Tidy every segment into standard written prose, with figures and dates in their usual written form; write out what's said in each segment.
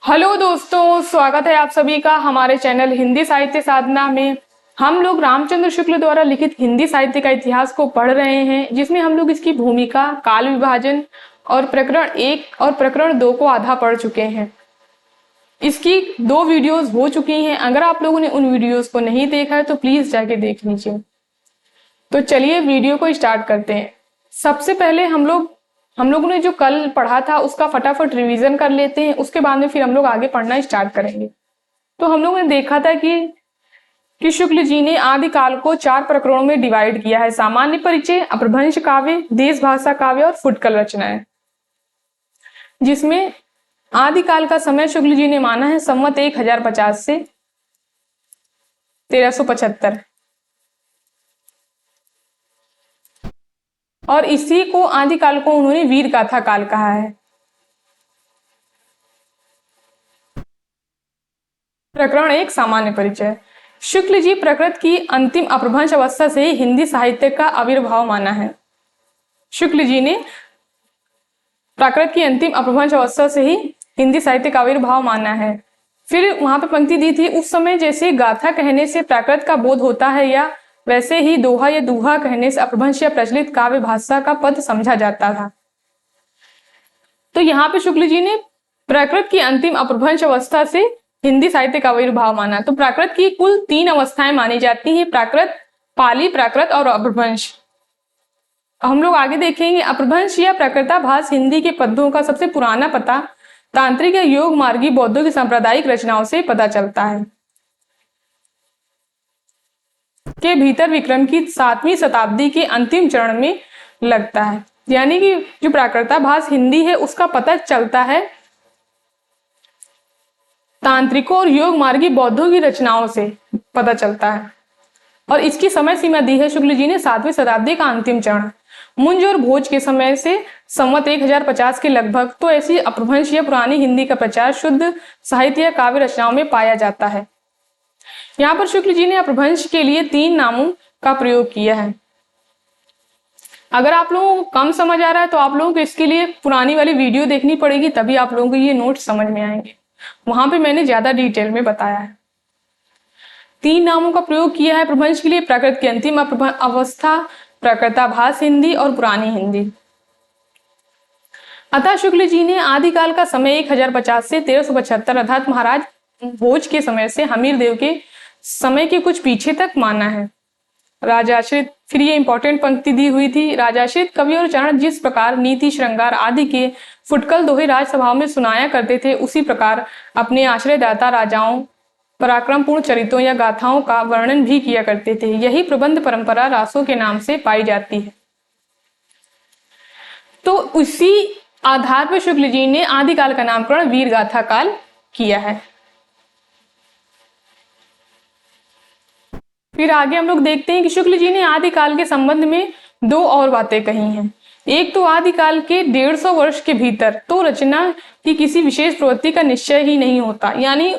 Hello दोस्तों, स्वागत है आप सभी का हमारे चैनल हिंदी साहित्य साधना में। हम लोग रामचंद्र शुक्ल द्वारा लिखित हिंदी साहित्य का इतिहास को पढ़ रहे हैं, जिसमें हम लोग इसकी भूमिका, काल विभाजन और प्रकरण 1 और प्रकरण 2 को आधा पढ़ चुके हैं। इसकी 2 वीडियोस हो चुकी हैं। अगर आप लोगों ने उन वीडियोस को नहीं देखा है तो प्लीज जाके देख लीजिए। तो चलिए वीडियो को स्टार्ट करते हैं। सबसे पहले हम लोगों ने जो कल पढ़ा था उसका फटाफट रिवीजन कर लेते हैं, उसके बाद में फिर हम लोग आगे पढ़ना स्टार्ट करेंगे। तो हम लोगों ने देखा था कि शुक्ल जी ने आदिकाल को 4 प्रकरणों में डिवाइड किया है: सामान्य परिचय, अपभ्रंश काव्य, देश भाषा काव्य और फुटकल रचनाएं, जिसमें आदिकाल का समय शुक्ल जी ने माना है संवत 1050 से 1375, और इसी को आदिकाल को उन्होंने वीर गाथा काल कहा है। प्रकरण 1, सामान्य परिचय। शुक्ल जी प्रकृत की अंतिम अपभ्रंश अवस्था से ही हिंदी साहित्य का आविर्भाव माना है। शुक्ल जी ने प्राकृत की अंतिम अपभ्रंश अवस्था से ही हिंदी साहित्य का आविर्भाव माना है। फिर वहां पे पंक्ति दी थी, उस समय जैसे गाथा कहने से प्राकृत का बोध होता है, या वैसे ही दोहा या दूहा कहने से अपभ्रंश या प्रचलित काव्य भाषा का पद समझा जाता था। तो यहाँ पे शुक्ल जी ने प्राकृत की अंतिम अपभ्रंश अवस्था से हिंदी साहित्य का आविर्भाव माना। तो प्राकृत की कुल 3 अवस्थाएं मानी जाती हैं: प्राकृत, पाली प्राकृत और अपभ्रंश। हम लोग आगे देखेंगे। अपभ्रंश या प्राकृताभास हिंदी के पद्यों का सबसे पुराना पता तांत्रिक या योग मार्गी बौद्धों की सांप्रदायिक रचनाओं से पता चलता है। के भीतर विक्रम की 7वीं शताब्दी के अंतिम चरण में लगता है। यानी कि जो प्राकृताभास हिंदी है उसका पता चलता है तांत्रिकों और योग मार्गी बौद्धों की रचनाओं से पता चलता है। और इसकी समय सीमा दी है शुक्ल जी ने 7वीं शताब्दी का अंतिम चरण, मुंज और भोज के समय से संवत 1050 के लगभग। तो ऐसी अपभ्रंश या पुरानी हिंदी का प्रचार शुद्ध साहित्य या काव्य रचनाओं में पाया जाता है। यहाँ पर शुक्ल जी ने अपभ्रंश के लिए 3 नामों का प्रयोग किया है। अगर आप लोगों को कम समझ आ रहा है तो आप लोगों को इसके लिए पुरानी वाली वीडियो देखनी पड़ेगी, तभी आप लोगों को ये नोट समझ में आएंगे। वहां पे मैंने ज्यादा डिटेल में बताया है। 3 नामों का प्रयोग किया है प्रभंश के लिए: प्राकृत की अंतिम अवस्था, प्राकृताभास हिंदी और पुरानी हिंदी। अतः शुक्ल जी ने आदिकाल का समय 1050 से 1375 अर्थात महाराज भोज के समय से हमीर देव के समय के कुछ पीछे तक माना है। राजाश्रित, फिर ये इंपॉर्टेंट पंक्ति दी हुई थी, राजाश्रित कवि और चारण जिस प्रकार नीति, श्रृंगार आदि के फुटकल दोहे राजसभाओं में सुनाया करते थे, उसी प्रकार अपने आश्रयदाता राजाओं पराक्रमपूर्ण चरित्रों या गाथाओं का वर्णन भी किया करते थे। यही प्रबंध परंपरा रासों के नाम से पाई जाती है। तो उसी आधार पर शुक्ल जी ने आदिकाल का नामकरण वीर गाथा काल किया है। फिर आगे हम लोग देखते हैं कि शुक्ल जी ने आदिकाल के संबंध में 2 और बातें कही हैं। एक तो आदिकाल के 150 वर्ष के भीतर तो रचना की किसी विशेष प्रवृत्ति का निश्चय ही नहीं होता। यानी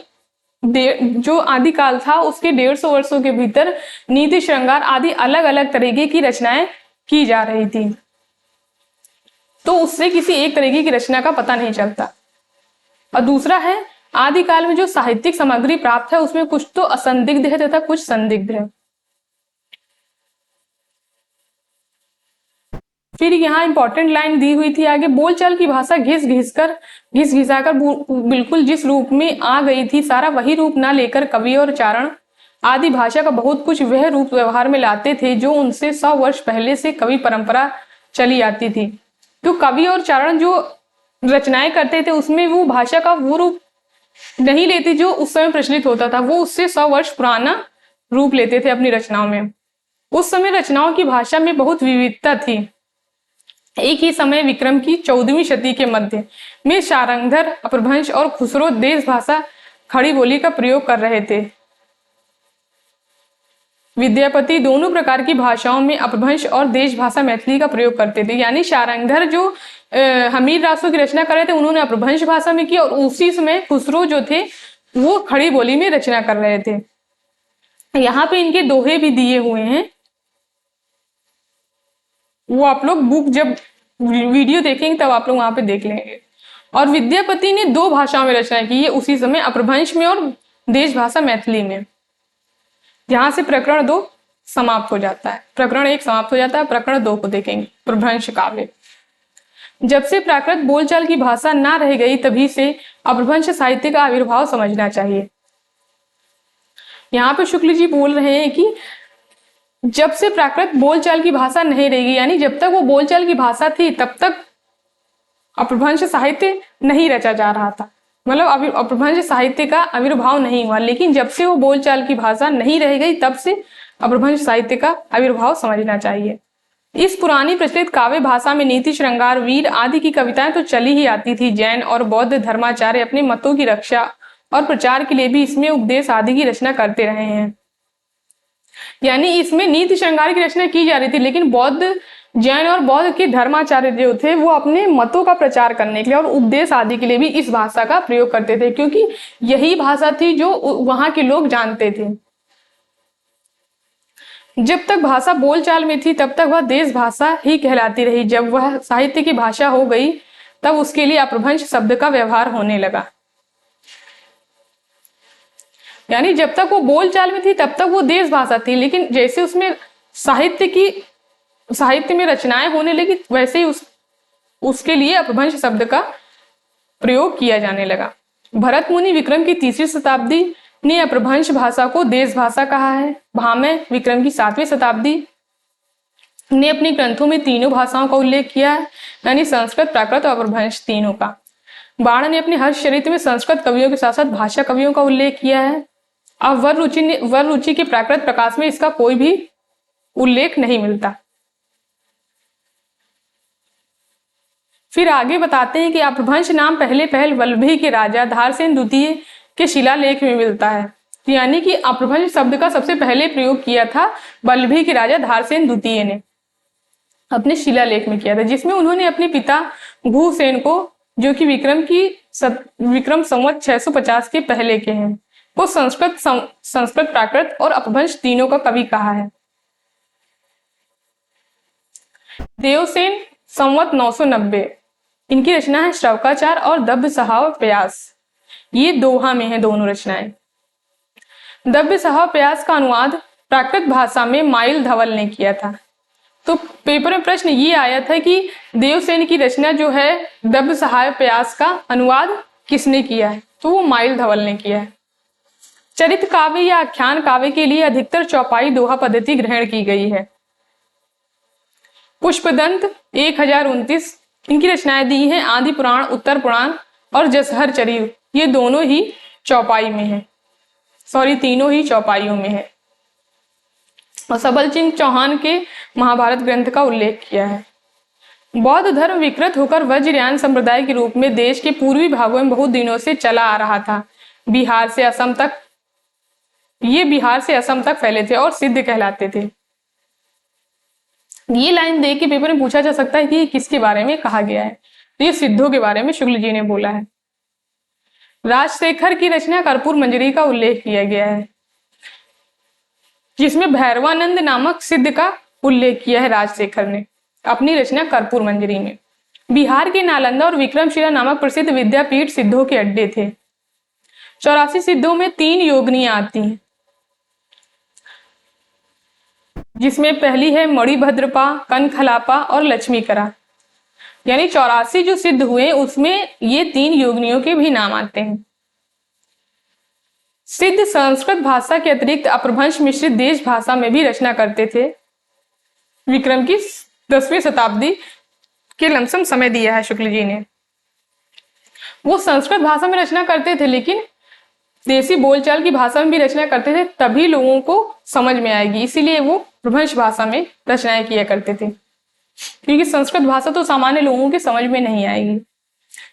जो आदिकाल था उसके 150 वर्षों के भीतर नीति, श्रृंगार आदि अलग अलग तरीके की रचनाएं की जा रही थी, तो उससे किसी एक तरीके की रचना का पता नहीं चलता। और दूसरा है, आदिकाल में जो साहित्यिक सामग्री प्राप्त है उसमें कुछ तो असंदिग्ध है तथा कुछ संदिग्ध है। फिर यहाँ इंपॉर्टेंट लाइन दी हुई थी आगे, बोलचाल की भाषा घिस घिसाकर बिल्कुल जिस रूप में आ गई थी, सारा वही रूप ना लेकर कवि और चारण आदि भाषा का बहुत कुछ वह रूप व्यवहार में लाते थे जो उनसे 100 वर्ष पहले से कवि परंपरा चली आती थी। तो कवि और चारण जो रचनाएं करते थे उसमें वो भाषा का वो रूप नहीं लेते जो उस समय प्रचलित होता था, वो उससे 100 वर्ष पुराना रूप लेते थे अपनी रचनाओं में। उस समय रचनाओं की भाषा में बहुत विविधता थी। एक ही समय विक्रम की 14वीं शती के मध्य में शारंगधर, अपभ्रंश और खुसरो देश भाषा खड़ी बोली का प्रयोग कर रहे थे। विद्यापति दोनों प्रकार की भाषाओं में अपभ्रंश और देश भाषा मैथिली का प्रयोग करते थे। यानी शारंगधर जो हमीर रासों की रचना कर रहे थे उन्होंने अपभ्रंश भाषा में की, और उसी समय खुसरो जो थे वो खड़ी बोली में रचना कर रहे थे। यहाँ पे इनके दोहे भी दिए हुए हैं, वो आप लोग बुक जब वीडियो देखेंगे तब आप लोग वहां पे देख लेंगे। और विद्यापति ने 2 भाषाओं में रचना की है उसी समय, अपभ्रंश में और देश भाषा मैथिली में। यहां से प्रकरण 2 समाप्त हो जाता है, प्रकरण 1 समाप्त हो जाता है। प्रकरण 2 को देखेंगे, अपभ्रंश काव्य। जब से प्राकृत बोलचाल की भाषा ना रह गई तभी से अपभ्रंश साहित्य का आविर्भाव समझना चाहिए। यहाँ पे शुक्ल जी बोल रहे हैं कि जब से प्राकृत बोलचाल की भाषा नहीं रहेगी, यानी जब तक वो बोलचाल की भाषा थी तब तक अपभ्रंश साहित्य नहीं रचा जा रहा था, मतलब अपभ्रंश साहित्य का आविर्भाव नहीं हुआ। लेकिन जब से वो बोलचाल की भाषा नहीं रह गई तब से अपभ्रंश साहित्य का आविर्भाव समझना चाहिए। इस पुरानी प्रचलित काव्य भाषा में नीति, श्रृंगार, वीर आदि की कविताएं तो चली ही आती थी। जैन और बौद्ध धर्माचार्य अपने मतों की रक्षा और प्रचार के लिए भी इसमें उपदेश आदि की रचना करते रहे हैं। यानी इसमें नीति श्रृंगार की रचना की जा रही थी, लेकिन बौद्ध, जैन और बौद्ध के धर्माचार्य जो थे वो अपने मतों का प्रचार करने के लिए और उपदेश आदि के लिए भी इस भाषा का प्रयोग करते थे, क्योंकि यही भाषा थी जो वहां के लोग जानते थे। जब तक भाषा बोलचाल में थी तब तक वह देश भाषा ही कहलाती रही। जब वह साहित्य की भाषा हो गई तब उसके लिए अपभ्रंश शब्द का व्यवहार होने लगा। यानी जब तक वो बोलचाल में थी तब तक वो देश भाषा थी, लेकिन जैसे उसमें साहित्य में रचनाएं होने लगी वैसे ही उसके लिए अपभ्रंश शब्द का प्रयोग किया जाने लगा। भरत मुनि विक्रम की 3री शताब्दी ने अपभ्रंश भाषा को देश भाषा कहा है। भामह विक्रम की 7वीं शताब्दी ने अपने ग्रंथों में तीनों भाषाओं का उल्लेख किया है, यानी संस्कृत, प्राकृत और अपभ्रंश तीनों का। बाण ने अपने हर्षचरित्र में संस्कृत कवियों के साथ साथ भाषा कवियों का उल्लेख किया है। अब वर रुचि के प्राकृत प्रकाश में इसका कोई भी उल्लेख नहीं मिलता। फिर आगे बताते हैं कि अपभ्रंश नाम पहल वल्लभी के राजा धारसेन द्वितीय के शिलालेख में मिलता है। यानी कि अपभ्रंश शब्द का सबसे पहले प्रयोग किया था वल्लभी के राजा धारसेन द्वितीय ने अपने शिलालेख में किया था, जिसमें उन्होंने अपने पिता भूसेन को, जो कि विक्रम संवत 650 के पहले के हैं, वो संस्कृत, प्राकृत और अपभ्रंश तीनों का कवि कहा है। देवसेन संवत 990, इनकी रचना है श्रवकाचार और दव्य सहाव प्यास। ये दोहा में है दोनों रचनाएं। दव्य सहाव प्यास का अनुवाद प्राकृत भाषा में माइल धवल ने किया था। तो पेपर में प्रश्न ये आया था कि देवसेन की रचना जो है दव्य सहाव प्यास का अनुवाद किसने किया है, तो वो माइल धवल ने किया है। चरित्र काव्य या आख्यान काव्य के लिए अधिकतर चौपाई दोहा पद्धति ग्रहण की गई है। पुष्पदंत 1029, इनकी रचनाएं दी हैं आदि पुराण, उत्तर पुराण और जसहर चरित, ये दोनों ही चौपाई में है, तीनों ही चौपाइयों में है। और सबल सिंह चौहान के महाभारत ग्रंथ का उल्लेख किया है। बौद्ध धर्म विकृत होकर वज्रयान संप्रदाय के रूप में देश के पूर्वी भागों में बहुत दिनों से चला आ रहा था। बिहार से असम तक फैले थे और सिद्ध कहलाते थे। ये लाइन देख के पेपर में पूछा जा सकता है कि किसके बारे में कहा गया है, तो ये सिद्धों के बारे में शुक्ल जी ने बोला है। राजशेखर की रचना कर्पूर मंजरी का उल्लेख किया गया है, जिसमें भैरवानंद नामक सिद्ध का उल्लेख किया है राजशेखर ने अपनी रचना कर्पूर मंजरी में। बिहार के नालंदा और विक्रमशिला नामक प्रसिद्ध विद्यापीठ सिद्धों के अड्डे थे। 84 सिद्धों में 3 योगिनियां आती हैं, जिसमें पहली है मणिभद्रपा, कनखलापा और लक्ष्मीकरा। यानी 84 जो सिद्ध हुए उसमें ये 3 योगिनियों के भी नाम आते हैं। सिद्ध संस्कृत भाषा के अतिरिक्त अपभ्रंश मिश्रित देश भाषा में भी रचना करते थे। विक्रम की 10वीं शताब्दी के लमसम समय दिया है शुक्ल जी ने। वो संस्कृत भाषा में रचना करते थे, लेकिन देसी बोलचाल की भाषा में भी रचना करते थे, तभी लोगों को समझ में आएगी, इसीलिए वो अपभ्रंश भाषा में रचनाएं किया करते थे, क्योंकि संस्कृत भाषा तो सामान्य लोगों के समझ में नहीं आएगी।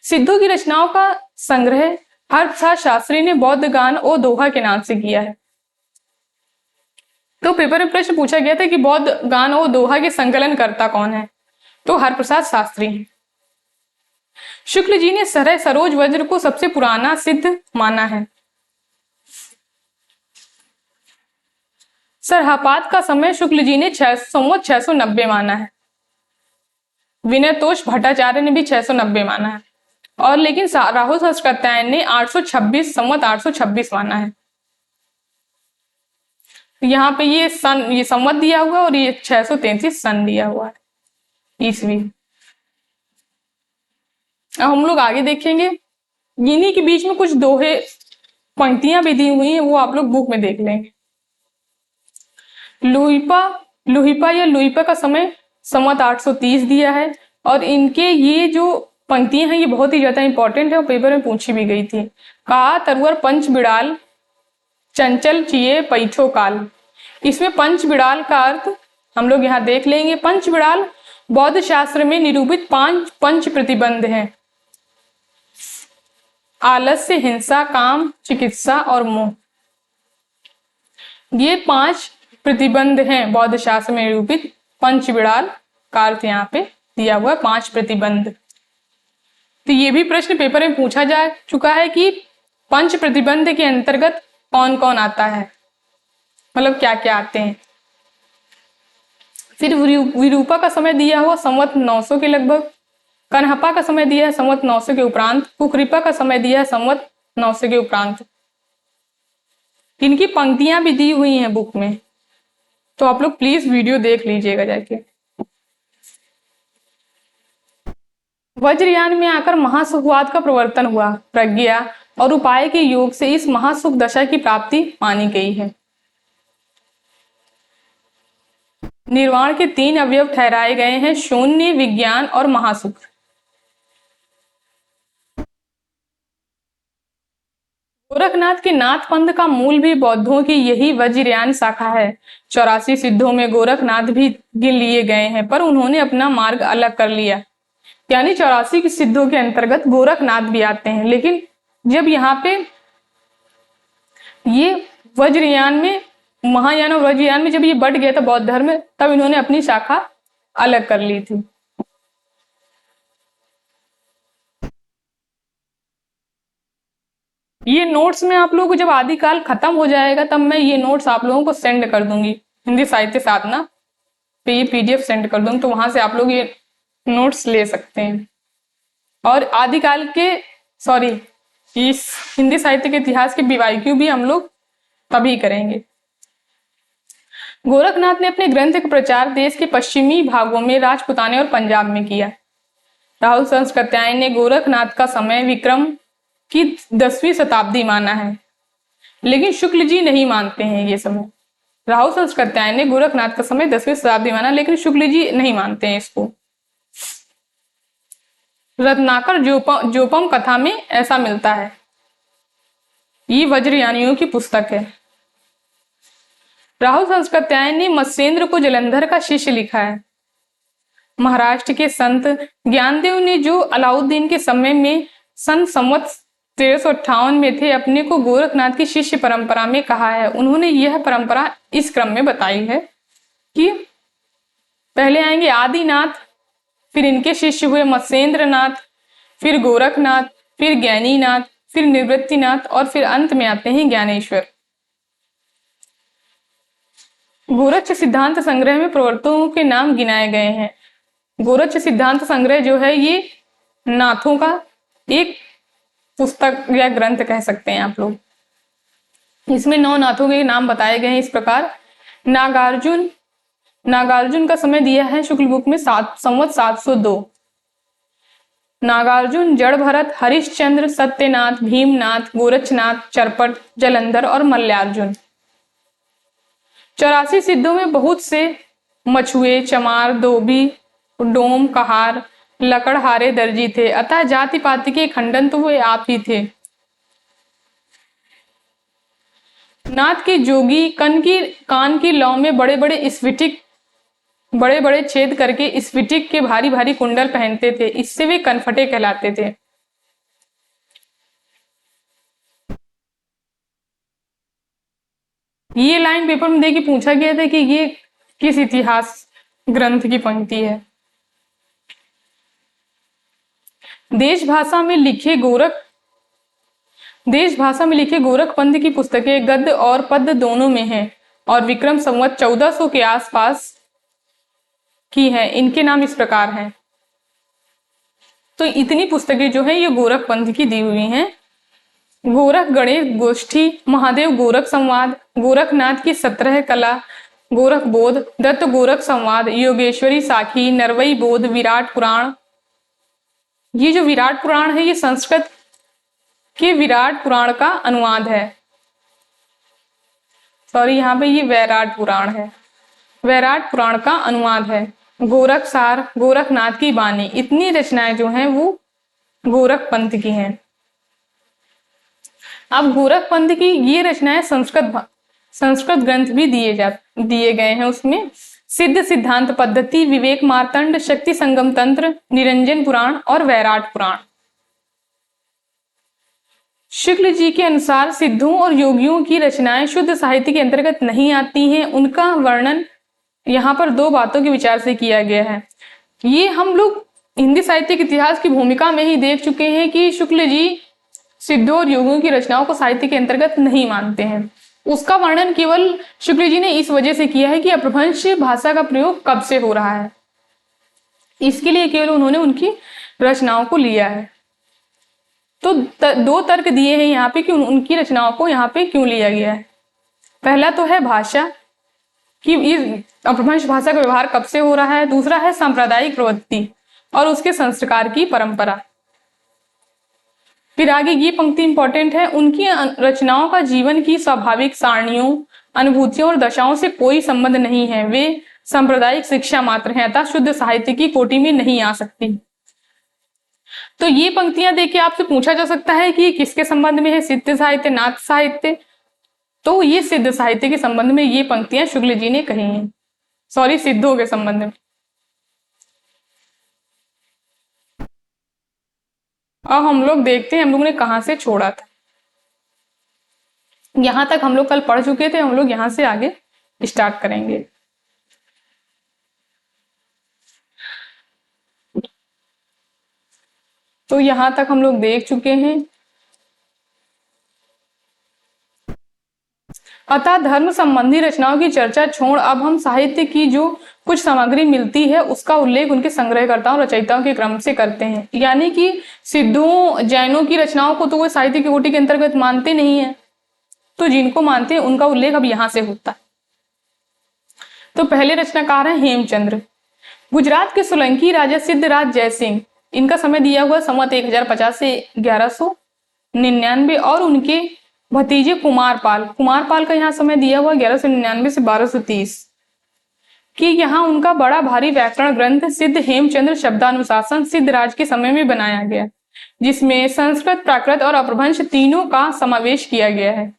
सिद्धों की रचनाओं का संग्रह हरप्रसाद शास्त्री ने बौद्ध गान और दोहा के नाम से किया है। तो पेपर में प्रश्न पूछा गया था कि बौद्ध गान और दोहा के संकलन करता कौन है, तो हरप्रसाद शास्त्री हैं। शुक्ल जी ने सरय सरोज वज्र को सबसे पुराना सिद्ध माना है। सरहापात का समय शुक्ल जी ने 690 माना है। विनयतोष भट्टाचार्य ने भी 690 माना है। और लेकिन राहुल सहस्त्रकात्यायन ने 826 संवत 826 माना है। यहाँ पे ये संवत दिया हुआ है और ये 633 सन दिया हुआ है ईस्वी। अब हम लोग आगे देखेंगे, इन्हीं के बीच में कुछ दोहे पंक्तियां भी दी हुई हैं, वो आप लोग बुक में देख लेंगे। लुहिपा या लुइपा का समय संवत 830 दिया है और इनके ये जो पंक्तियां हैं ये बहुत ही ज्यादा इंपॉर्टेंट है और पेपर में पूछी भी गई थी। कहा तरवर पंच बिड़ाल चंचल चिये पैठो काल। इसमें पंच बिड़ाल का अर्थ हम लोग यहाँ देख लेंगे। पंच बिड़ाल बौद्ध शास्त्र में निरूपित 5 पंच प्रतिबंध हैं। आलस्य, हिंसा, काम, चिकित्सा और मोह। ये 5 प्रतिबंध हैं बौद्ध शास्त्र में निरूपित। पंच बिड़ाल का अर्थ यहाँ पे दिया हुआ है 5 प्रतिबंध। तो ये भी प्रश्न पेपर में पूछा जा चुका है कि पंच प्रतिबंध के अंतर्गत कौन कौन आता है, मतलब क्या क्या आते हैं। फिर विरूपा का समय दिया हुआ संवत 900 के लगभग। कन्हपा का समय दिया है संवत 900 के उपरांत। कुकृपा का समय दिया है संवत 900 के उपरांत। इनकी पंक्तियां भी दी हुई हैं बुक में, तो आप लोग प्लीज वीडियो देख लीजिएगा जाके। वज्रयान में आकर महासुखवाद का प्रवर्तन हुआ। प्रज्ञा और उपाय के योग से इस महासुख दशा की प्राप्ति मानी गई है। निर्वाण के 3 अवयव ठहराए गए हैं, शून्य, विज्ञान और महासुख। गोरखनाथ के नाथ पंथ का मूल भी बौद्धों की यही वज्रयान शाखा है। 84 सिद्धों में गोरखनाथ भी गिन लिए गए हैं, पर उन्होंने अपना मार्ग अलग कर लिया। यानी 84 की सिद्धों के अंतर्गत गोरखनाथ भी आते हैं, लेकिन जब यहाँ पे ये वज्रयान में, महायान और वज्रयान में जब ये बढ़ गया था बौद्ध धर्म में, तब इन्होंने अपनी शाखा अलग कर ली थी। ये नोट्स में आप लोगों को जब आदिकाल खत्म हो जाएगा तब मैं ये नोट्स आप लोगों को सेंड कर दूंगी। हिंदी साहित्य साधना पे ये पीडीएफ सेंड कर दूंगी, तो वहां से आप लोग ये नोट्स ले सकते हैं। और आदिकाल के इस हिंदी साहित्य के इतिहास के बीवाईक्यू भी हम लोग तभी करेंगे। गोरखनाथ ने अपने ग्रंथ का प्रचार देश के पश्चिमी भागों में राजपुताने और पंजाब में किया। राहुल सहस्त्रकात्यायन ने गोरखनाथ का समय विक्रम की 10वीं शताब्दी माना है, लेकिन शुक्ल जी नहीं मानते हैं ये समय। राहुल सहस्त्रकात्यायन ने गोरखनाथ का समय 10वीं शताब्दी माना, लेकिन शुक्ल जी नहीं मानते हैं इसको। रत्नाकर जोपम कथा में ऐसा मिलता है। ये वज्रयानियों की पुस्तक है। राहुल सहस्त्रकात्यायन ने मत्स्येंद्र को जलंधर का शिष्य लिखा है। महाराष्ट्र के संत ज्ञानदेव ने जो अलाउद्दीन के समय में संवत 1358 में थे, अपने को गोरखनाथ की शिष्य परंपरा में कहा है। उन्होंने यह परंपरा इस क्रम में बताई है कि पहले आएंगे आदिनाथ, फिर इनके शिष्य हुए मत्स्येंद्रनाथ, फिर गोरखनाथ, फिर ज्ञानीनाथ, फिर निवृत्तिनाथ और फिर अंत में आते हैं ज्ञानेश्वर। गोरक्ष सिद्धांत संग्रह में प्रवर्तकों के नाम गिनाए गए हैं। गोरक्ष सिद्धांत संग्रह जो है ये नाथों का एक पुस्तक या ग्रंथ कह सकते हैं आप लोग। इसमें 9 नाथों के नाम बताए गए हैं इस प्रकार। नागार्जुन का समय दिया है शुक्ल बुक में संवत 702। नागार्जुन जड़ भरत, हरिश्चंद्र, सत्यनाथ, भीमनाथ, गोरक्षनाथ, चरपट, जलंधर और मल्ल्यार्जुन। 84 सिद्धों में बहुत से मछुए, चमार, धोबी, डोम, कहार, लकड़हारे दर्जी थे, अतः जाति पाति के खंडन तो वे आप ही थे। नाथ के जोगी कान की लौ में बड़े बड़े छेद करके स्फटिक के भारी भारी कुंडल पहनते थे, इससे वे कनफटे कहलाते थे। ये लाइन पेपर में देखिए पूछा गया था कि ये किस इतिहास ग्रंथ की पंक्ति है। देश भाषा में लिखे गोरख पंथ की पुस्तकें गद्य और पद्य दोनों में हैं और विक्रम संवत 1400 के आसपास की हैं। इनके नाम इस प्रकार हैं। तो इतनी पुस्तकें जो है ये गोरख पंथ की दी हुई हैं। गोरख गणेश गोष्ठी, महादेव गोरख संवाद, गोरखनाथ की 17 कला, गोरख बोध, दत्त गोरख संवाद, योगेश्वरी साखी, नरवई बोध, विराट पुराण। ये जो विराट पुराण है ये संस्कृत के विराट पुराण का अनुवाद है। सॉरी, यहाँ पे ये वैराट पुराण है, वैराट पुराण का अनुवाद है। गोरख सार, गोरखनाथ की बानी, इतनी रचनाएं जो हैं वो गोरख पंथ की हैं। अब गोरख पंथ की ये रचनाएं संस्कृत ग्रंथ भी दिए गए हैं। उसमें सिद्ध सिद्धांत पद्धति, विवेक मार्तंड, शक्ति संगम तंत्र, निरंजन पुराण और वैराट पुराण। शुक्ल जी के अनुसार सिद्धों और योगियों की रचनाएं शुद्ध साहित्य के अंतर्गत नहीं आती हैं। उनका वर्णन यहाँ पर दो बातों के विचार से किया गया है। ये हम लोग हिंदी साहित्य के इतिहास की भूमिका में ही देख चुके हैं कि शुक्ल जी सिद्धों और योगियों की रचनाओं को साहित्य के अंतर्गत नहीं मानते हैं। उसका वर्णन केवल शुक्ल जी ने इस वजह से किया है कि अपभ्रंश भाषा का प्रयोग कब से हो रहा है, इसके लिए केवल उन्होंने उनकी रचनाओं को लिया है। तो दो तर्क दिए हैं यहाँ पे कि उनकी रचनाओं को यहाँ पे क्यों लिया गया है। पहला तो है भाषा, कि इस अपभ्रंश भाषा का व्यवहार कब से हो रहा है। दूसरा है सांप्रदायिक प्रवृत्ति और उसके संस्कार की परंपरा। फिर आगे ये पंक्ति इंपॉर्टेंट है, उनकी रचनाओं का जीवन की स्वाभाविक सारणियों, अनुभूतियों और दशाओं से कोई संबंध नहीं है। वे सांप्रदायिक शिक्षा मात्र हैं, अतः शुद्ध साहित्य की कोटि में नहीं आ सकती। तो ये पंक्तियां देख के आपसे पूछा जा सकता है कि किसके संबंध में है, सिद्ध साहित्य, नाथ साहित्य। तो ये सिद्ध साहित्य के संबंध में ये पंक्तियां शुक्ल जी ने कही हैं, सॉरी सिद्धों के संबंध में। अब हम लोग देखते हैं हम लोग ने कहां से छोड़ा था। यहां तक हम लोग कल पढ़ चुके थे, हम लोग यहां से आगे स्टार्ट करेंगे। तो यहां तक हम लोग देख चुके हैं। अतः धर्म संबंधी रचनाओं की चर्चा छोड़ अब हम साहित्य की जो कुछ सामग्री मिलती है उसका उल्लेख उनके संग्रहकर्ताओं रचयिताओं के क्रम से करते हैं। यानी कि सिद्धों जैनों की रचनाओं को तो वो साहित्य की कोटि के अंतर्गत मानते नहीं है, तो जिनको मानते हैं उनका उल्लेख अब यहां से होता है। तो पहले रचनाकार है हेमचंद्र, गुजरात के सोलंकी राजा सिद्धराज जयसिंह। इनका समय दिया हुआ संवत 1050 से 1199 और उनके भतीजे कुमारपाल का यहाँ समय दिया हुआ 1199 से 1230 कि यहाँ उनका बड़ा भारी व्याकरण ग्रंथ सिद्ध हेमचंद्र शब्दानुशासन सिद्धराज के समय में बनाया गया, जिसमें संस्कृत, प्राकृत और अपभ्रंश तीनों का समावेश किया गया है।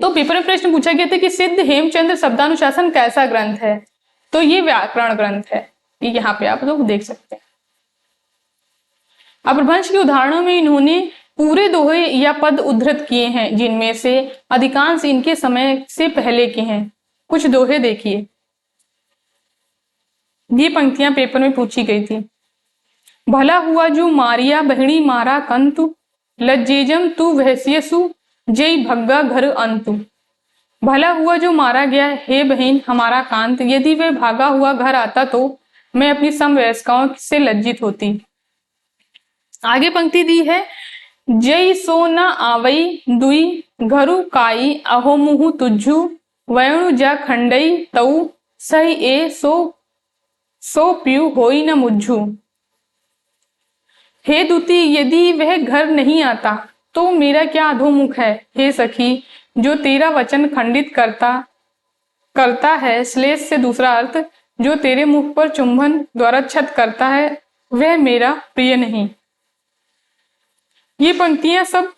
तो पेपर में प्रश्न पूछा गया था कि सिद्ध हेमचंद्र शब्दानुशासन कैसा ग्रंथ है, तो ये व्याकरण ग्रंथ है। ये यहाँ पे आप लोग देख सकते हैं। अपभ्रंश के उदाहरणों में इन्होंने पूरे दोहे या पद उद्धृत किए हैं, जिनमें से अधिकांश इनके समय से पहले के हैं। कुछ दोहे देखिए, ये पंक्तियां पेपर में पूछी गई थी। भला हुआ जो मारिया बहणी मारा कंतु, लज्जेजम तू वहस्यसु जय भग्गा घर अंतु। भला हुआ जो मारा गया, हे बहन हमारा कांत, यदि वह भागा हुआ घर आता तो मैं अपनी समवयस्काओं से लज्जित होती। आगे पंक्ति दी है, जय सो न आवई दुई घरु काई, अहो मुहु तुझु वयणु जा खंडई तऊ, सही ए सो प्यू होई न मुझू। हे दूती, यदि वह घर नहीं आता तो मेरा क्या अधोमुख है। हे सखी, जो तेरा वचन खंडित करता है। श्लेष से दूसरा अर्थ, जो तेरे मुख पर चुंबन द्वारा छत करता है, वह मेरा प्रिय नहीं। ये पंक्तियां सब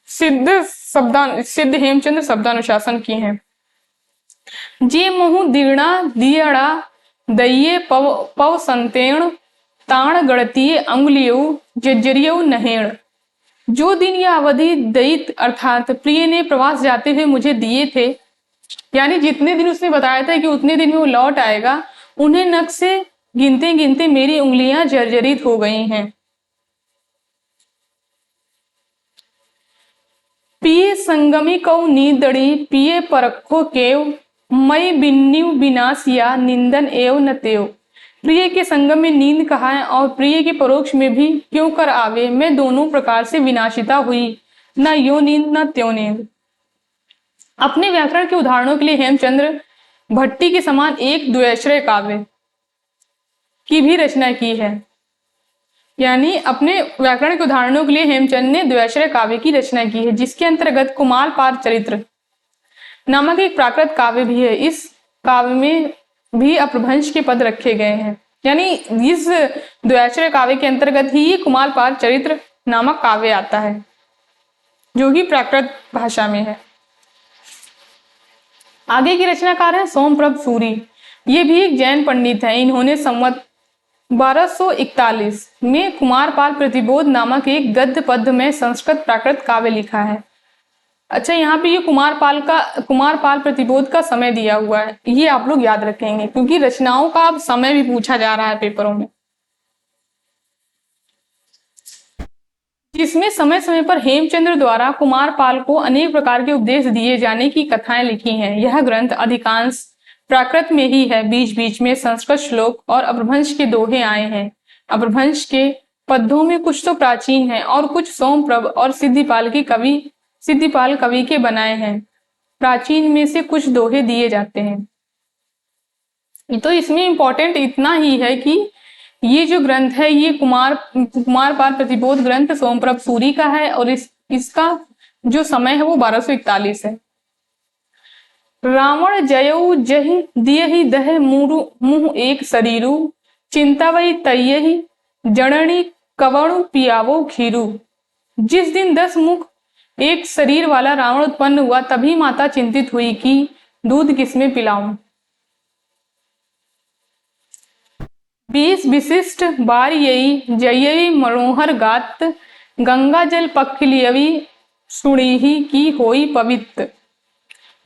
सिद्ध हेमचंद्र शब्दानुशासन की हैं। जे मुहु दीर्णा दियड़ा दइये पव संतेण, ताण गणतीय अंगुलियों जज्जरियो नहेण। जो दिन या अवधि दैत अर्थात प्रिय ने प्रवास जाते हुए मुझे दिए थे, यानी जितने दिन उसने बताया था कि उतने दिन में वो लौट आएगा, उन्हें नख से गिनते गिनते मेरी उंगलियां जर्जरित हो गई हैं। पिए संगमी कौ नीदड़ी, पिए परखो केव, मई बिन्यु विनाशिया निंदन एव न तेव। प्रिय के संगम में नींद कहाँ और प्रिय के परोक्ष में भी क्यों कर आवे, मैं दोनों प्रकार से विनाशिता हुई, न यो नींद न त्यों नींद। अपने व्याकरण के उदाहरणों के लिए हेमचंद्र भट्टी के समान एक द्व्यश्रय काव्य की भी रचना की है। यानी अपने व्याकरण के उदाहरणों के लिए हेमचंद ने द्व्यश्रय काव्य की रचना की है, जिसके अंतर्गत कुमार पार चरित्र नामक एक प्राकृत काव्य भी है। इस काव्य में भी अपभ्रंश के पद रखे गए हैं। यानी इस द्व्यश्रय काव्य के अंतर्गत ही कुमार पार चरित्र नामक काव्य आता है, जो कि प्राकृत भाषा में है। आगे की रचनाकार है सोमप्रभ सूरी। ये भी एक जैन पंडित है। इन्होंने संवत 1241 में कुमारपाल प्रतिबोध नामक एक गद्य पद्य में संस्कृत प्राकृत काव्य लिखा है। अच्छा, यहाँ पे ये कुमारपाल प्रतिबोध का समय दिया हुआ है, ये आप लोग याद रखेंगे क्योंकि रचनाओं का अब समय भी पूछा जा रहा है पेपरों में, जिसमें समय समय पर हेमचंद्र द्वारा कुमारपाल को अनेक प्रकार के उपदेश दिए जाने की कथाएं लिखी हैं। यह ग्रंथ अधिकांश प्राकृत में ही है। बीच बीच में संस्कृत श्लोक और अपभ्रंश के दोहे आए हैं। अपभ्रंश के पद्यों में कुछ तो प्राचीन है और कुछ सोमप्रभ और सिद्धिपाल कवि के बनाए हैं। प्राचीन में से कुछ दोहे दिए जाते हैं। तो इसमें इंपॉर्टेंट इतना ही है कि ये जो ग्रंथ है ये कुमारपाल प्रतिबोध ग्रंथ सोमप्रभ सूरी का है और इसका जो समय है वो 1241 है। रावण जयऊ जहि दियहि दह मुह एक शरीरु, चिंता वही तयहि जननी कवणु पियावो खीरू। जिस दिन 10 मुख एक शरीर वाला रावण उत्पन्न हुआ, तभी माता चिंतित हुई कि दूध किसमें पिलाऊं। 20 विशिष्ट बार यही जयवी मनोहर गात, गंगा जल पक्लियवी सुणीही की होई पवित्र।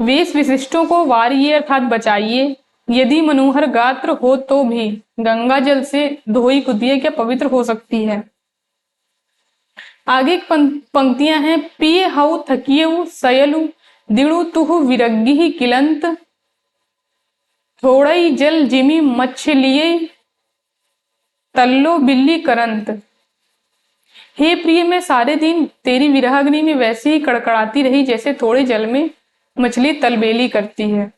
20 विशिष्टों को वारिये अर्थात बचाइए, यदि मनोहर गात्र हो तो भी गंगा जल से धोई कुदिए क्या पवित्र हो सकती है। आगे पंक्तियां हैं। पिए हऊ थकियऊ सयलु दिणु तुहु विरग्गी किलंत, थोड़ई जल जिमी मछलिये तल्लो बिल्ली करंत। हे प्रिय, मैं सारे दिन तेरी विरहाग्नि में वैसे ही कड़कड़ाती रही जैसे थोड़े जल में मछली तलबेली करती है।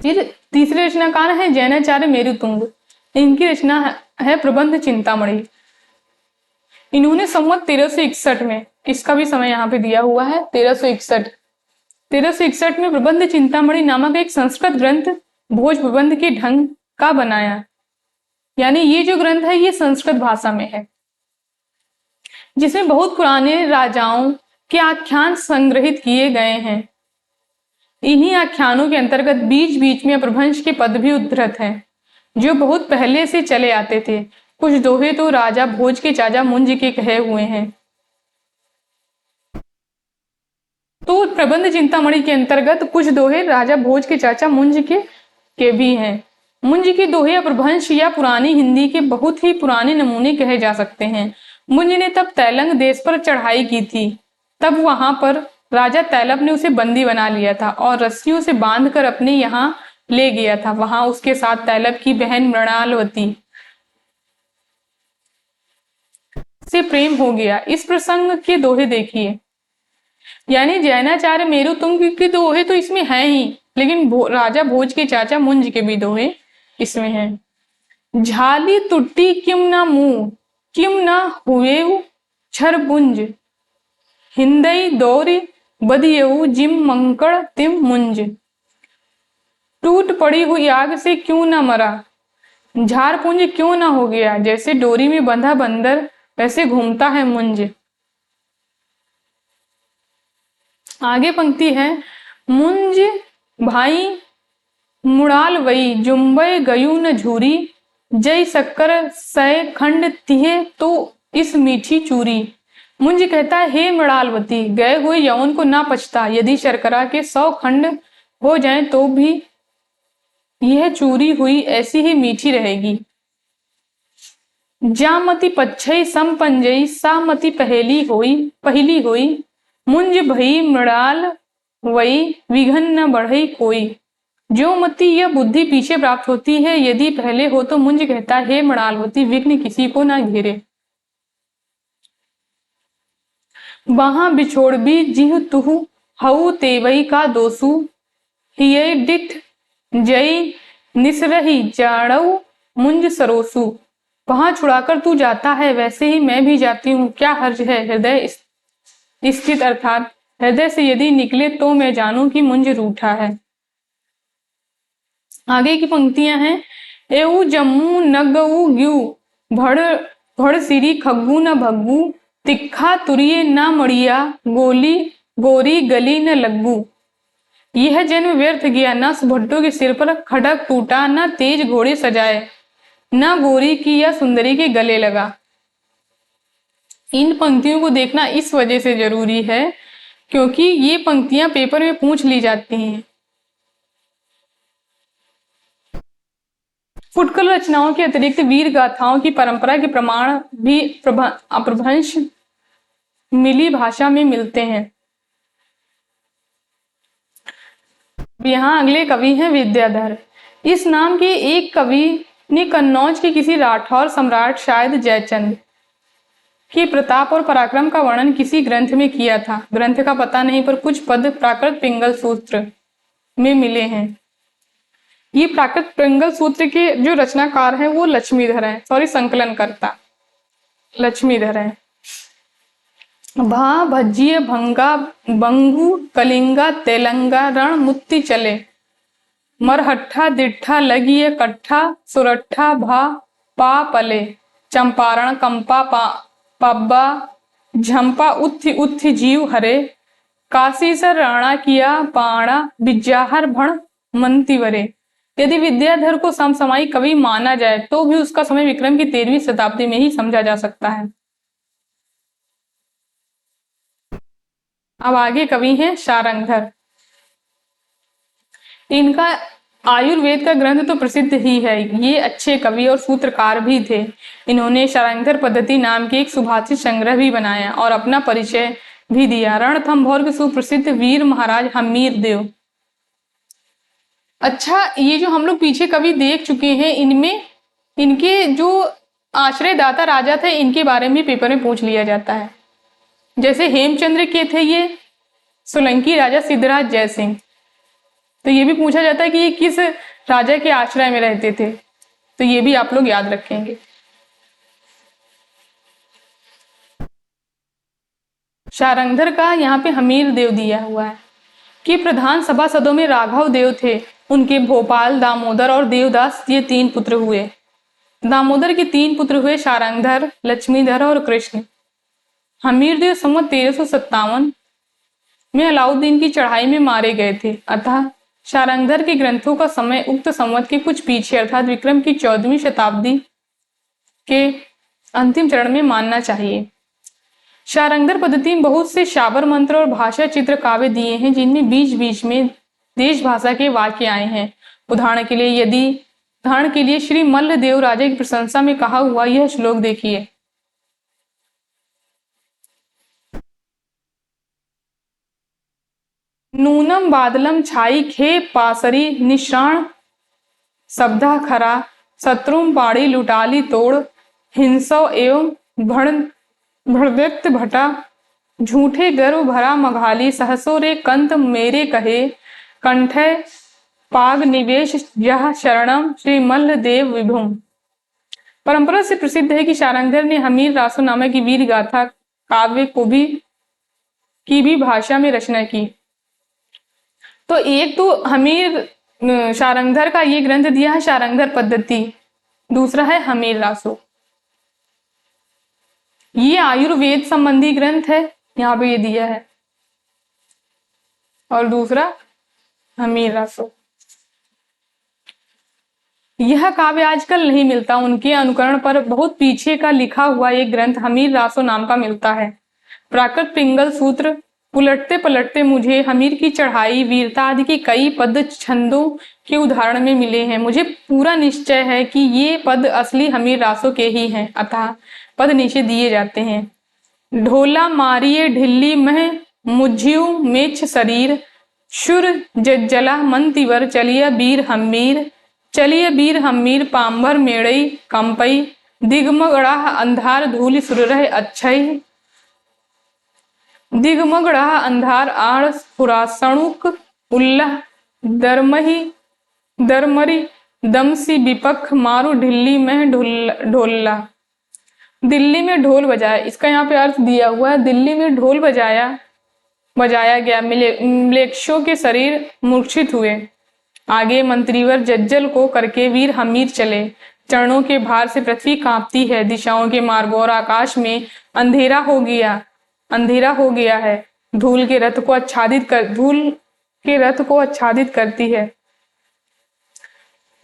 फिर तीसरे रचनाकार है जैनाचार्य मेरुतुंग। इनकी रचना है प्रबंध चिंतामणि। इन्होंने संवत 1361 में, इसका भी समय यहाँ पे दिया हुआ है 1361 में प्रबंध चिंतामणि नामक एक संस्कृत ग्रंथ भोज प्रबंध के ढंग का बनाया। यानी ये जो ग्रंथ है ये संस्कृत भाषा में है, जिसमें बहुत पुराने राजाओं के आख्यान संग्रहित किए गए हैं। इन्हीं आख्यानों के अंतर्गत बीच बीच में अपभ्रंश के पद भी उद्धृत हैं, जो बहुत पहले से चले आते थे। कुछ दोहे तो राजा भोज के चाचा मुंज के कहे हुए हैं। तो प्रबंध चिंतामणि के अंतर्गत कुछ दोहे राजा भोज के चाचा मुंज के भी हैं। मुंज के दोहे अपभ्रंश या पुरानी हिंदी के बहुत ही पुराने नमूने कहे जा सकते हैं। मुंज ने तब तैलंग देश पर चढ़ाई की थी। तब वहां पर राजा तैलब ने उसे बंदी बना लिया था और रस्सियों से बांधकर अपने यहाँ ले गया था। वहां उसके साथ तैलब की बहन मृणालवती से प्रेम हो गया। इस प्रसंग के दोहे देखिए। यानी जैनाचार्य मेरुतुंग के दोहे तो इसमें है ही, लेकिन राजा भोज के चाचा मुंज के भी दोहे इसमें हैं। झाली तुट्टी किम ना मुंह किम ना हुए छरबुंज, हिंदई दौरी बदियऊ जिम मंकड़ तिम मुंज। टूट पड़ी हुई आग से क्यों ना मरा, झारपुंज क्यों ना हो गया, जैसे डोरी में बंधा बंदर वैसे घूमता है मुंज। आगे पंक्ति है। मुंज भाई मुड़ाल वई जुम्बे गयू न झूरी, जय शक्कर सय खंड तिहे तो इस मीठी चूरी। मुंज कहता है, हे मृणालवती, गए हुए यौवन को ना पछता, यदि शर्करा के 100 खंड हो जाएं तो भी यह चूरी हुई ऐसी ही मीठी रहेगी। जामति पच्छई संपंजई सामति पहली होई, मुंज भई मृणाल वई विघन न बढ़ई कोई। जो मति यह बुद्धि पीछे प्राप्त होती है, यदि पहले हो तो मुंज कहता है मृणालवती, विघ्न किसी को ना घेरे। वहां बिछोड़ भी जिह तुहु हऊ तेवई का दोसु, हिय डिठ जई निसरही जाड़ऊ मुंज सरोसु। वहां छुड़ाकर तू जाता है, वैसे ही मैं भी जाती हूँ, क्या हर्ज है हृदय स्थित, अर्थात हृदय से यदि निकले तो मैं जानूं कि मुंज रूठा है। आगे की पंक्तियां हैं, एऊ जम्मू नगऊ ग्यू भड़ भड़ सिरी खग्गू न भग्गू, तिखा तुरिये न मड़िया गोली गोरी गली न लग्गू। यह जन्म व्यर्थ गया, न भट्टों के सिर पर खड़क टूटा, न तेज घोड़े सजाए, न गोरी की या सुंदरी के गले लगा। इन पंक्तियों को देखना इस वजह से जरूरी है क्योंकि ये पंक्तियां पेपर में पूछ ली जाती हैं। फुटकल रचनाओं के अतिरिक्त वीर गाथाओं की परंपरा के प्रमाण भी अपभ्रंश मिली भाषा में मिलते हैं। यहाँ अगले कवि हैं विद्याधर। इस नाम के एक कवि ने कन्नौज के किसी राठौर सम्राट शायद जयचंद के प्रताप और पराक्रम का वर्णन किसी ग्रंथ में किया था। ग्रंथ का पता नहीं पर कुछ पद प्राकृत पिंगल सूत्र में मिले हैं। ये प्राकृत पिंगल सूत्र के जो रचनाकार हैं वो लक्ष्मीधर हैं, संकलनकर्ता लक्ष्मीधर हैं। भा भज्जिय भंगा बंगू कलिंगा तेलंगा रण मुत्ती चले, मरहट्ठा दिट्ठा लगिए कट्ठा सुरट्ठा भा पा पले, चंपारण कंपा पब्बा झंपा उत्थि उत्थि जीव हरे, काशी सर राणा किया पाणा बिज्जाहर भण मंतिवरे। यदि विद्याधर को समसामयिक कवि माना जाए तो भी उसका समय विक्रम की 13वीं शताब्दी में ही समझा जा सकता है। अब आगे कवि हैं शारंगधर। इनका आयुर्वेद का ग्रंथ तो प्रसिद्ध ही है। ये अच्छे कवि और सूत्रकार भी थे। इन्होंने शारंगधर पद्धति नाम के एक सुभाषित संग्रह भी बनाया और अपना परिचय भी दिया। रणथंभौर के सुप्रसिद्ध वीर महाराज हमीर देव। अच्छा, ये जो हम लोग पीछे कवि देख चुके हैं, इनमें इनके जो आश्रयदाता राजा थे इनके बारे में पेपर में पूछ लिया जाता है। जैसे हेमचंद्र के थे ये सोलंकी राजा सिद्धराज जयसिंह, तो ये भी पूछा जाता है कि ये किस राजा के आश्रय में रहते थे, तो ये भी आप लोग याद रखेंगे। शारंगधर का यहाँ पे हमीर देव दिया हुआ है कि प्रधान सभासदों में राघव देव थे। उनके भोपाल, दामोदर और देवदास ये 3 पुत्र हुए। दामोदर के 3 पुत्र हुए शारंगधर, लक्ष्मीधर और कृष्ण। हमीरदेव संवत 1357 में अलाउद्दीन की चढ़ाई में मारे गए थे। अतः शारंगधर के ग्रंथों का समय उक्त संवत के कुछ पीछे अर्थात विक्रम की 14वीं शताब्दी के अंतिम चरण में मानना चाहिए। शारंगधर पद्धति में बहुत से शाबर मंत्र और भाषा चित्र काव्य दिए हैं जिनमें बीच बीच में देश भाषा के वाक्य आए हैं। उदाहरण के लिए श्री मल्लदेव राजा की प्रशंसा में कहा हुआ यह श्लोक देखिए। नूनम बादलम छाई खे पासरी निश्राण शब्दा खरा, शत्रुम पाड़ी लुटाली तोड़, हिंसो एवं भड़दत्त भटा, झूठे गर्व भरा मघाली, सहसो रे कंत मेरे कहे, कंठय पाग निवेश यह शरणम श्री मल्लदेव विभुम। परंपरा से प्रसिद्ध है कि शारंगधर ने हमीर रासो नामक की वीर गाथा काव्य की भी भाषा में रचना की। तो एक तो हमीर शारंगधर का ये ग्रंथ दिया है शारंगधर पद्धति, दूसरा है हमीर रासो। ये आयुर्वेद संबंधी ग्रंथ है, यहाँ पे ये दिया है, और दूसरा हमीर रासो। यह काव्य आजकल नहीं मिलता। उनके अनुकरण पर बहुत पीछे का लिखा हुआ एक ग्रंथ हमीर रासो नाम का मिलता है। प्राकृत पिंगल सूत्र उलटते पलटते मुझे हमीर की चढ़ाई, वीरता आदि के कई पद छंदों के उदाहरण में मिले हैं। मुझे पूरा निश्चय है कि ये पद असली हमीर रासो के ही हैं। अतः पद नीचे दिए जाते हैं। ढोला मारिए ढिल्ली मह मुझ्यू मेछ शरीर, शुर जज्जला मंतिवर चलिए वीर हम्मीर पाम्भर मेड़ई कंपई दिगमगड़ा अंधार धूलि सुर रहे अच्छई दिगमगड़ा अंधार आड़ फुरासणुक उल्लाह दरमरी दमसी विपक्ष मारू ढिल्ली में ढोला। दिल्ली में ढोल बजाया, इसका यहाँ पे अर्थ दिया हुआ है, दिल्ली में ढोल बजाया गया, म्लेच्छों के शरीर मूर्छित हुए। आगे मंत्रीवर जज्जल को करके वीर हमीर चले, चरणों के भार से पृथ्वी कांपती है, दिशाओं के मार्गों और आकाश में अंधेरा हो गया है। धूल के रथ को आच्छादित करती है।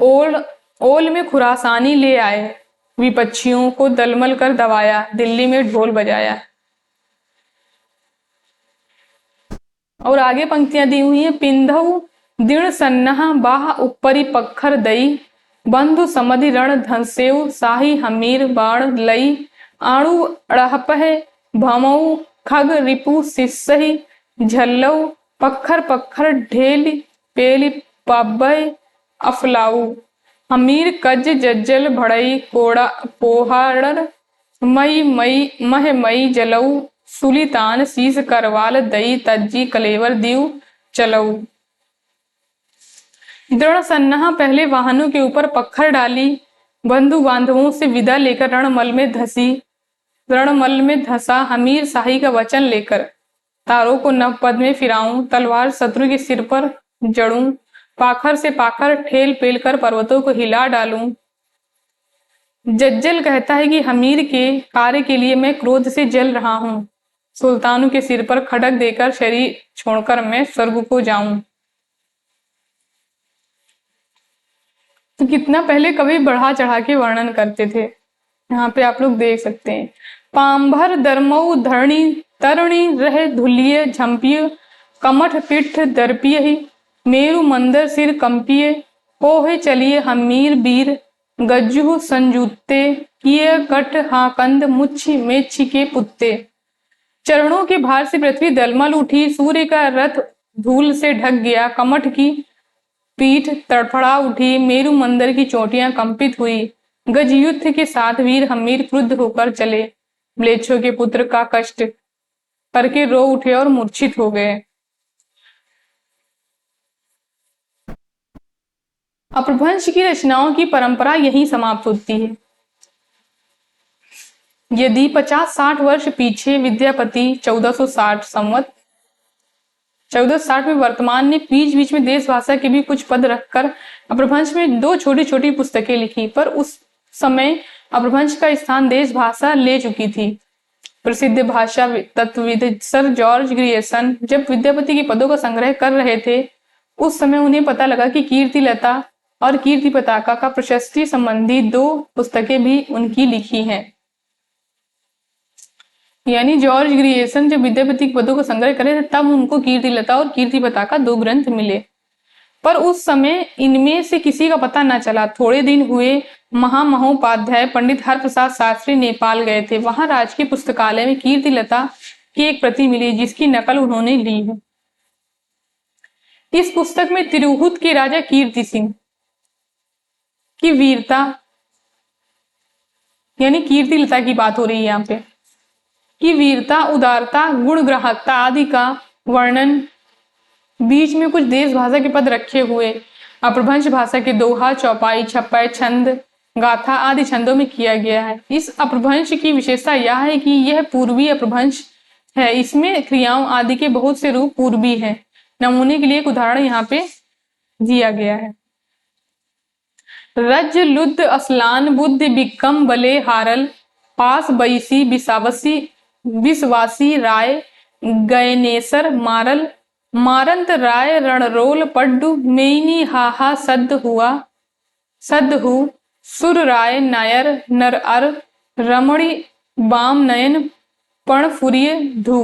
ओल में खुरासानी ले आए, विपक्षियों को दलमल कर दबाया, दिल्ली में ढोल बजाया। और आगे पंक्तियां दी हुई हैं। पिंधऊ दृढ़ सन्नाह बाह ऊपरी पत्थर दई, बंधु समधि रण धंसेव शाही हमीर बाण लई, आणु अड़हपह भमऊ खग रिपु सिसही झल्लऊ, पत्थर ढेली पेली पाबय अफलाऊ, हमीर कज जज्जल भड़ई कोड़ा पोहाड़ मई जलऊ, सुलितान शीस करवाल दई तज्जी कलेवर दीव चलऊ। दृढ़ सन्नाह पहले वाहनों के ऊपर पत्थर डाली, बंधु बांधवों से विदा लेकर रणमल में धसा, हमीर शाही का वचन लेकर, तारों को नवपद में फिराऊं, तलवार शत्रु के सिर पर जड़ूं, पाखर से पाखर ठेल पेल कर पर्वतों को हिला डालूं। जज्जल कहता है कि हमीर के कार्य के लिए मैं क्रोध से जल रहा हूं, सुल्तानों के सिर पर खड़क देकर शरीर छोड़कर मैं स्वर्ग को जाऊं। तो कितना पहले कवि बढ़ा चढ़ा के वर्णन करते थे, यहाँ पे आप लोग देख सकते हैं। पाम्भर दरमऊ धरणी तरणी रहे धुलिये झंपिय, कमठ पिठ दर्पिय ही मेरु मंदर सिर कंपिय, पोहे चलिए हमीर वीर गज्जू संजूते, किए कट हाकंद मुच्छी मेच्छी के पुत्ते। चरणों के भार से पृथ्वी दलमल उठी, सूर्य का रथ धूल से ढक गया, कमठ की पीठ तड़फड़ा उठी, मेरु मंदिर की चोटियां कंपित हुई। गज युद्ध के साथ वीर हमीर क्रुद्ध होकर चले, म्लेच्छों के पुत्र का कष्ट करके रो उठे और मूर्छित हो गए। अपभ्रंश की रचनाओं की परंपरा यहीं समाप्त होती है। यदि 50-60 वर्ष पीछे विद्यापति 1460 संवत 1460 में वर्तमान ने बीच बीच में देश भाषा के भी कुछ पद रखकर अपभ्रंश में 2 छोटी छोटी पुस्तकें लिखी, पर उस समय अपभ्रंश का स्थान देश भाषा ले चुकी थी। प्रसिद्ध भाषा तत्वविद सर जॉर्ज ग्रियर्सन जब विद्यापति के पदों का संग्रह कर रहे थे, उस समय उन्हें पता लगा कि कीर्तिलता और कीर्ति पताका का प्रशस्ति संबंधी 2 पुस्तकें भी उनकी लिखी हैं। यानी जॉर्ज ग्रियर्सन जब विद्यापति के पदों का संग्रह करे थे, तब उनको कीर्तिलता और कीर्ति पताका 2 ग्रंथ मिले, पर उस समय इनमें से किसी का पता न चला। थोड़े दिन हुए महामहोपाध्याय पंडित हरप्रसाद शास्त्री नेपाल गए थे, वहां राजकीय पुस्तकालय में कीर्तिलता की एक प्रति मिली, जिसकी नकल उन्होंने ली है। इस पुस्तक में तिरहुत के राजा कीर्ति सिंह की वीरता यानी कीर्तिलता की बात हो रही है यहाँ पे, की वीरता, उदारता, गुण ग्राहकता आदि का वर्णन बीच में कुछ देश भाषा के पद रखे हुए अपभ्रंश भाषा के दोहा, चौपाई, छप्पय, छंद, गाथा आदि छंदों में किया गया है। इस अपभ्रंश की विशेषता यह है कि यह पूर्वी अपभ्रंश है, इसमें क्रियाओं आदि के बहुत से रूप पूर्वी हैं। नमूने के लिए एक उदाहरण यहाँ पे दिया गया है। रज लुद्ध असलान बुद्ध बिकम बले हारल, पास बैसी विश्वासी राय गयनेसर मारल, मारंत राय रणरोल पड्डु मेनी हाहा सद हु सुर राय नायर नर अर रमणी बाम नयन पण फुरिय धु।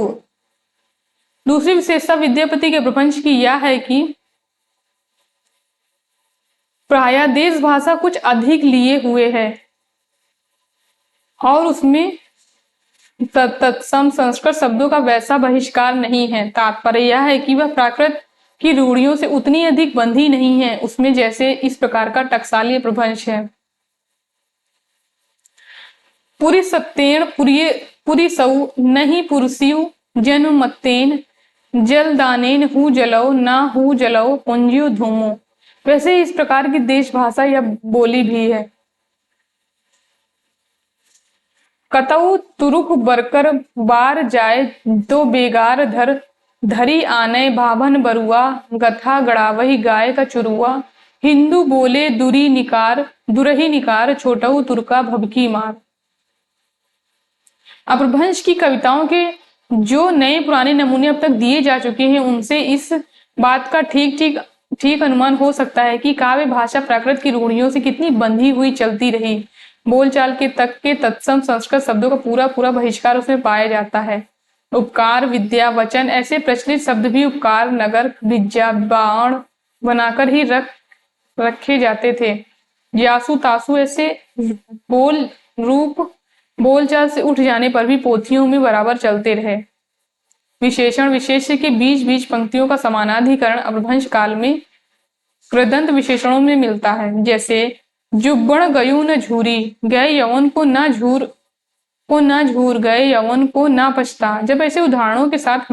दूसरी विशेषता विद्यापति के प्रपंच की यह है कि प्रायः देश भाषा कुछ अधिक लिए हुए है और उसमें तत्सम संस्कृत शब्दों का वैसा बहिष्कार नहीं है। तात्पर्य यह है कि वह प्राकृत की रूढ़ियों से उतनी अधिक बंधी नहीं है, उसमें जैसे इस प्रकार का टकसाली प्रभंश है। पुरी सत्तेण पुरी सऊ नहीं पुरसियु जन्म मत्तेन जल दानेन हु जलौ ना हु जलौ पुंजियो धूमो। वैसे इस प्रकार की देश भाषा या बोली भी है। कतऊ तुरुक बरकर बार जाए तो बेगार धर धरी आने भाभन बरुआ गथा गड़ावही गाय का चुरुआ हिंदू बोले दुरही निकार छोटऊ तुरका भबकी मार। अपभ्रंश की कविताओं के जो नए पुराने नमूने अब तक दिए जा चुके हैं उनसे इस बात का ठीक अनुमान हो सकता है कि काव्य भाषा प्राकृत की रूढ़ियों से कितनी बंधी हुई चलती रही। बोलचाल के तक के तत्सम संस्कृत शब्दों का पूरा बहिष्कार उसमें पाया जाता है। उपकार, विद्या, वचन ऐसे प्रचलित शब्द भी उपकार, नगर, भिज्जा, बाण बनाकर ही रखे जाते थे। यासु तासु ऐसे बोलचाल से उठ जाने पर भी पोथियों में बराबर चलते रहे। विशेषण विशेष्य के बीच पंक्तियों का समानाधिकरण अपभ्रंश काल में कृदंत विशेषणों में मिलता है। जैसे जुब्बण गयु न झूरी, गए यवन को न झूर गए यवन को ना पछता। जब ऐसे उदाहरणों के साथ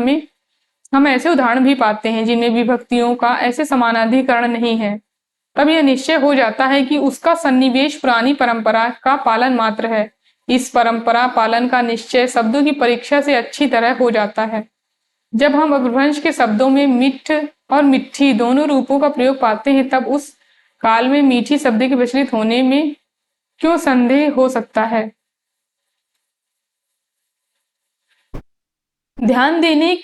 हम ऐसे उदाहरण भी पाते हैं जिनमें विभक्तियों का ऐसे समानाधिकरण नहीं है, तब यह निश्चय हो जाता है कि उसका सन्निवेश पुरानी परंपरा का पालन मात्र है। इस परंपरा पालन का निश्चय शब्दों की परीक्षा से अच्छी तरह हो जाता है। जब हम अपभ्रंश के शब्दों में मिठ और मिट्ठी दोनों रूपों का प्रयोग पाते हैं, तब उस काल में मीठी शब्द के प्रचलित होने में क्यों संदेह हो सकता है। ध्यान देने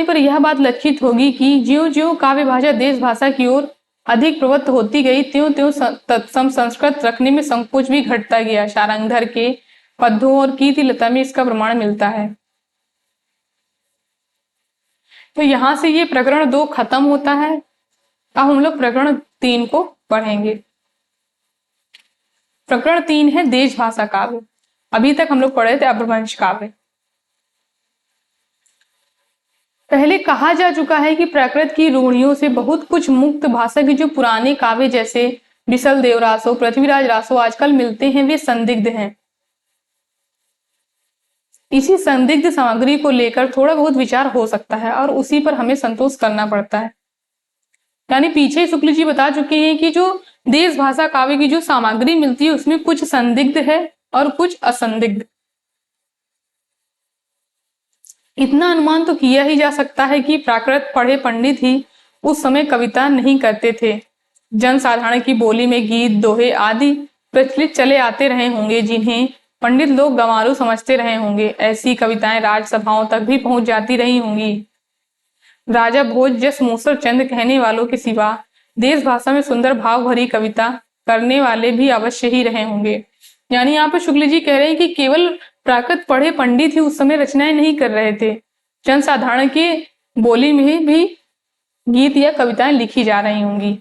पर यह बात लक्षित होगी कि ज्यों-ज्यों काव्य भाषा देश भाषा की ओर अधिक प्रवृत्त होती गई, त्यों-त्यों तत्सम संस्कृत रखने में संकोच भी घटता गया। शारंगधर के पद्यों और कीर्तिलता में इसका प्रमाण मिलता है। तो यहां से ये प्रकरण 2 खत्म होता है। अब हम लोग प्रकरण 3 को पढ़ेंगे। प्रकरण 3 है देश भाषा काव्य। अभी तक हम लोग पढ़े थे अपभ्रंश काव्य। पहले कहा जा चुका है कि प्राकृत की रूढ़ियों से बहुत कुछ मुक्त भाषा की जो पुराने काव्य जैसे बिसल देवरासो, पृथ्वीराज रासो आजकल मिलते हैं, वे संदिग्ध हैं। इसी संदिग्ध सामग्री को लेकर थोड़ा बहुत विचार हो सकता है और उसी पर हमें संतोष करना पड़ता है। यानी पीछे शुक्ल जी बता चुके हैं कि जो देश भाषा काव्य की जो सामग्री मिलती है उसमें कुछ संदिग्ध है और कुछ असंदिग्ध। इतना अनुमान तो किया ही जा सकता है कि प्राकृत पढ़े पंडित ही उस समय कविता नहीं करते थे। जनसाधारण की बोली में गीत, दोहे आदि प्रचलित चले आते रहे होंगे, जिन्हें पंडित लोग गंवारू समझते रहे होंगे। ऐसी कविताएं राजसभाओं तक भी पहुंच जाती रही होंगी। राजा भोज जस मूसर चंद कहने वालों के सिवा देश भाषा में सुंदर भाव भरी कविता करने वाले भी अवश्य ही रहे होंगे। यानी यहाँ पर शुक्ल जी कह रहे हैं कि केवल प्राकृत पढ़े पंडित ही उस समय रचनाएं नहीं कर रहे थे, जनसाधारण के बोली में भी गीत या कविताएं लिखी जा रही होंगी।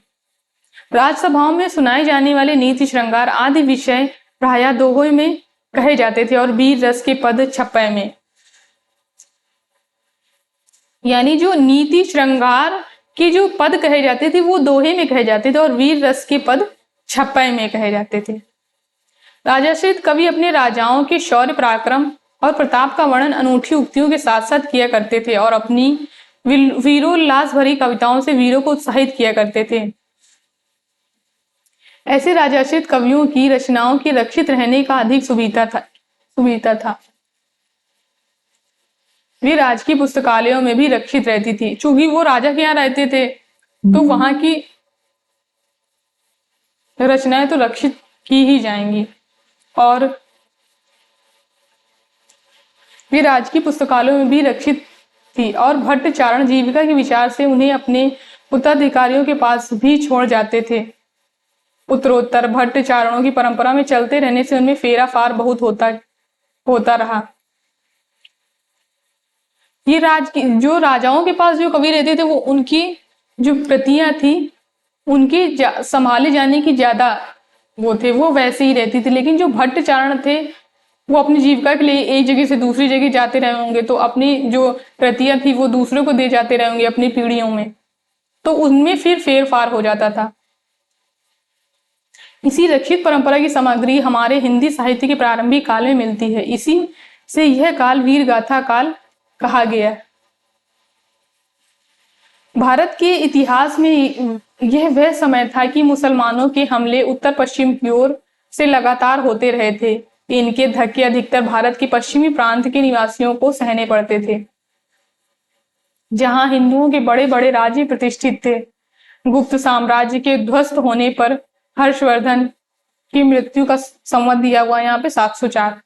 राजसभाओं में सुनाए जाने वाले नीति श्रृंगार आदि विषय प्रायः दोहे में कहे जाते थे और वीर रस के पद छप्पय में। यानी जो नीति श्रृंगार के जो पद कहे जाते थे वो दोहे में कहे जाते थे और वीर रस के पद छप्पय में कहे जाते थे। राजाश्रित कवि अपने राजाओं के शौर्य पराक्रम और प्रताप का वर्णन अनूठी उक्तियों के साथ साथ किया करते थे और अपनी वीरोल्लास भरी कविताओं से वीरों को उत्साहित किया करते थे। ऐसे राजाश्रित कवियों की रचनाओं के रक्षित रहने का अधिक सुविधा था। वे राजकीय पुस्तकालयों में भी रक्षित रहती थी। चूंकि वो राजा के यहाँ रहते थे तो वहां की रचनाएं तो रक्षित की ही जाएंगी और वे राजकीय पुस्तकालयों में भी रक्षित थी और भट्ट चारण जीविका के विचार से उन्हें अपने उत्तराधिकारियों के पास भी छोड़ जाते थे। उत्तरोत्तर भट्ट चारणों की परंपरा में चलते रहने से उनमें फेरा फार बहुत होता रहा। ये जो राजाओं के पास जो कवि रहते थे वो उनकी जो प्रतियां थी उनके संभाले जाने की ज्यादा वो वैसे ही रहती थी। लेकिन जो भट्ट चारण थे वो अपनी जीविका के लिए एक जगह से दूसरी जगह जाते रहे होंगे, तो अपनी जो प्रतियां थी वो दूसरों को दे जाते रहे होंगे अपनी पीढ़ियों में, तो उनमें फिर फेर फार हो जाता था। इसी रक्षित परंपरा की सामग्री हमारे हिंदी साहित्य के प्रारंभिक काल में मिलती है। इसी से यह काल वीर गाथा काल कहा गया। भारत के इतिहास में यह वह समय था कि मुसलमानों के हमले उत्तर पश्चिम की ओर से लगातार होते रहे थे। इनके धक्के अधिकतर भारत के पश्चिमी प्रांत के निवासियों को सहने पड़ते थे, जहां हिंदुओं के बड़े बड़े राज्य प्रतिष्ठित थे। गुप्त साम्राज्य के ध्वस्त होने पर हर्षवर्धन की मृत्यु का संवत दिया हुआ यहाँ पे 704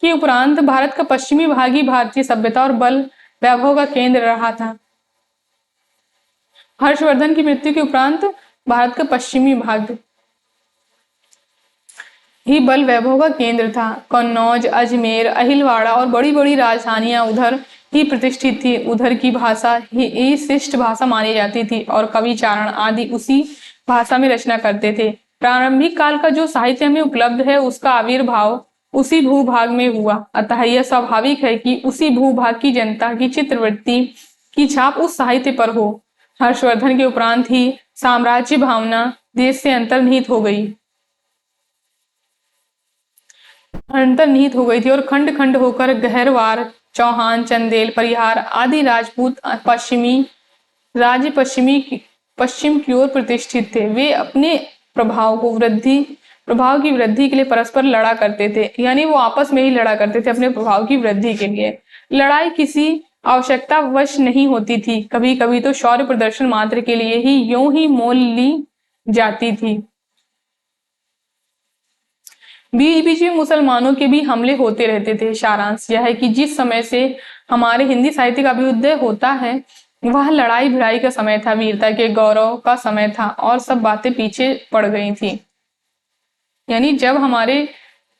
के उपरांत भारत का पश्चिमी भाग ही भारतीय सभ्यता और बल वैभव का केंद्र रहा था। हर्षवर्धन की मृत्यु के उपरांत भारत का पश्चिमी भाग ही बल वैभव का केंद्र था। कन्नौज, अजमेर, अहिलवाड़ा और बड़ी बड़ी राजधानियां उधर ही प्रतिष्ठित थी। उधर की भाषा ही शिष्ट भाषा मानी जाती थी और कवि चारण आदि उसी भाषा में रचना करते थे। प्रारंभिक काल का जो साहित्य में उपलब्ध है उसका आविर्भाव उसी भूभाग में हुआ, अतः यह स्वाभाविक है कि उसी भूभाग की जनता की चित्रवृत्ति की छाप उस साहित्य पर हो। हर्षवर्धन के उपरांत ही साम्राज्य भावना देश से अंतर्निहित हो गई थी और खंड खंड होकर गहरवार, चौहान, चंदेल, परिहार आदि राजपूत पश्चिम की ओर प्रतिष्ठित थे। वे अपने प्रभाव की वृद्धि के लिए परस्पर लड़ा करते थे, यानी वो आपस में ही लड़ा करते थे अपने प्रभाव की वृद्धि के लिए। लड़ाई किसी आवश्यकता वश नहीं होती थी, कभी कभी तो शौर्य प्रदर्शन मात्र के लिए ही यूं ही मोल ली जाती थी। बीच बीच में मुसलमानों के भी हमले होते रहते थे। सारांश यह है कि जिस समय से हमारे हिंदी साहित्य का अभ्युदय होता है वह लड़ाई भिड़ाई का समय था, वीरता के गौरव का समय था और सब बातें पीछे पड़ गई थी। यानी जब हमारे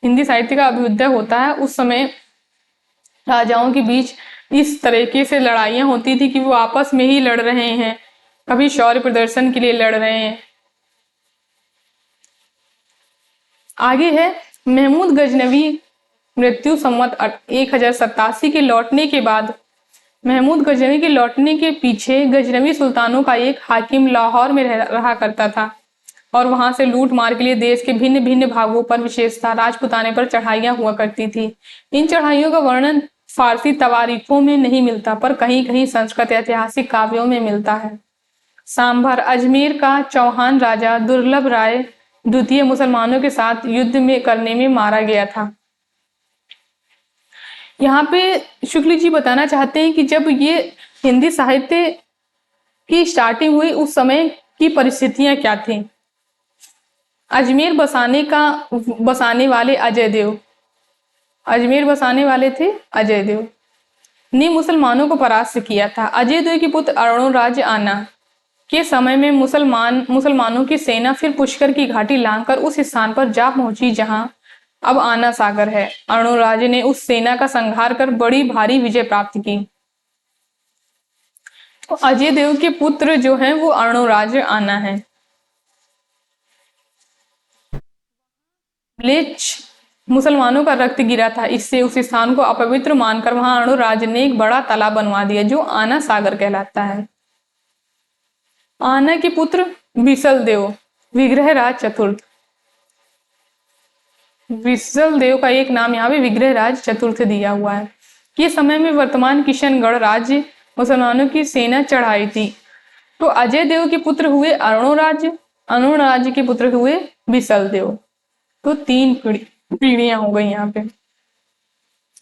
हिंदी साहित्य का अभ्युदय होता है उस समय राजाओं के बीच इस तरीके से लड़ाइयां होती थी कि वो आपस में ही लड़ रहे हैं, कभी शौर्य प्रदर्शन के लिए लड़ रहे हैं। आगे है महमूद गजनवी मृत्यु संवत 1087 के लौटने के बाद। महमूद गजनवी के लौटने के पीछे गजनवी सुल्तानों का एक हाकिम लाहौर में रहा करता था और वहां से लूट मार के लिए देश के भिन्न भिन्न भागों पर विशेषतः राजपुताने पर चढ़ाइयां हुआ करती थी। इन चढ़ाइयों का वर्णन फारसी तवारीखों में नहीं मिलता, पर कहीं कहीं संस्कृत ऐतिहासिक काव्यों में मिलता है। सांभर अजमेर का चौहान राजा दुर्लभ राय द्वितीय मुसलमानों के साथ युद्ध में करने में मारा गया था। यहाँ पे शुक्ल जी बताना चाहते हैं कि जब ये हिंदी साहित्य की स्टार्टिंग हुई उस समय की परिस्थितियां क्या थी। अजमेर बसाने वाले अजय देव ने मुसलमानों को परास्त किया था। अजय देव के पुत्र अरुणराज आना के समय में मुसलमानों की सेना फिर पुष्कर की घाटी लांघकर उस स्थान पर जा पहुंची जहां अब आना सागर है। अरुणराज ने उस सेना का संहार कर बड़ी भारी विजय प्राप्त की। तो अजय देव के पुत्र जो हैं वो अरुणराज आना है। मुसलमानों का रक्त गिरा था, इससे उस स्थान को अपवित्र मानकर वहां अरुणराज ने एक बड़ा तालाब बनवा दिया जो आना सागर कहलाता है। आना के पुत्र बिसल देव विग्रहराज चतुर्थ। बिसल देव का एक नाम यहाँ पे विग्रहराज चतुर्थ दिया हुआ है। ये समय में वर्तमान किशनगढ़ राज्य मुसलमानों की सेना चढ़ाई थी। तो अजय देव के पुत्र हुए अरुणराज के पुत्र हुए बिसल देव। तो 3 पीढ़ियां हो गई यहाँ पे।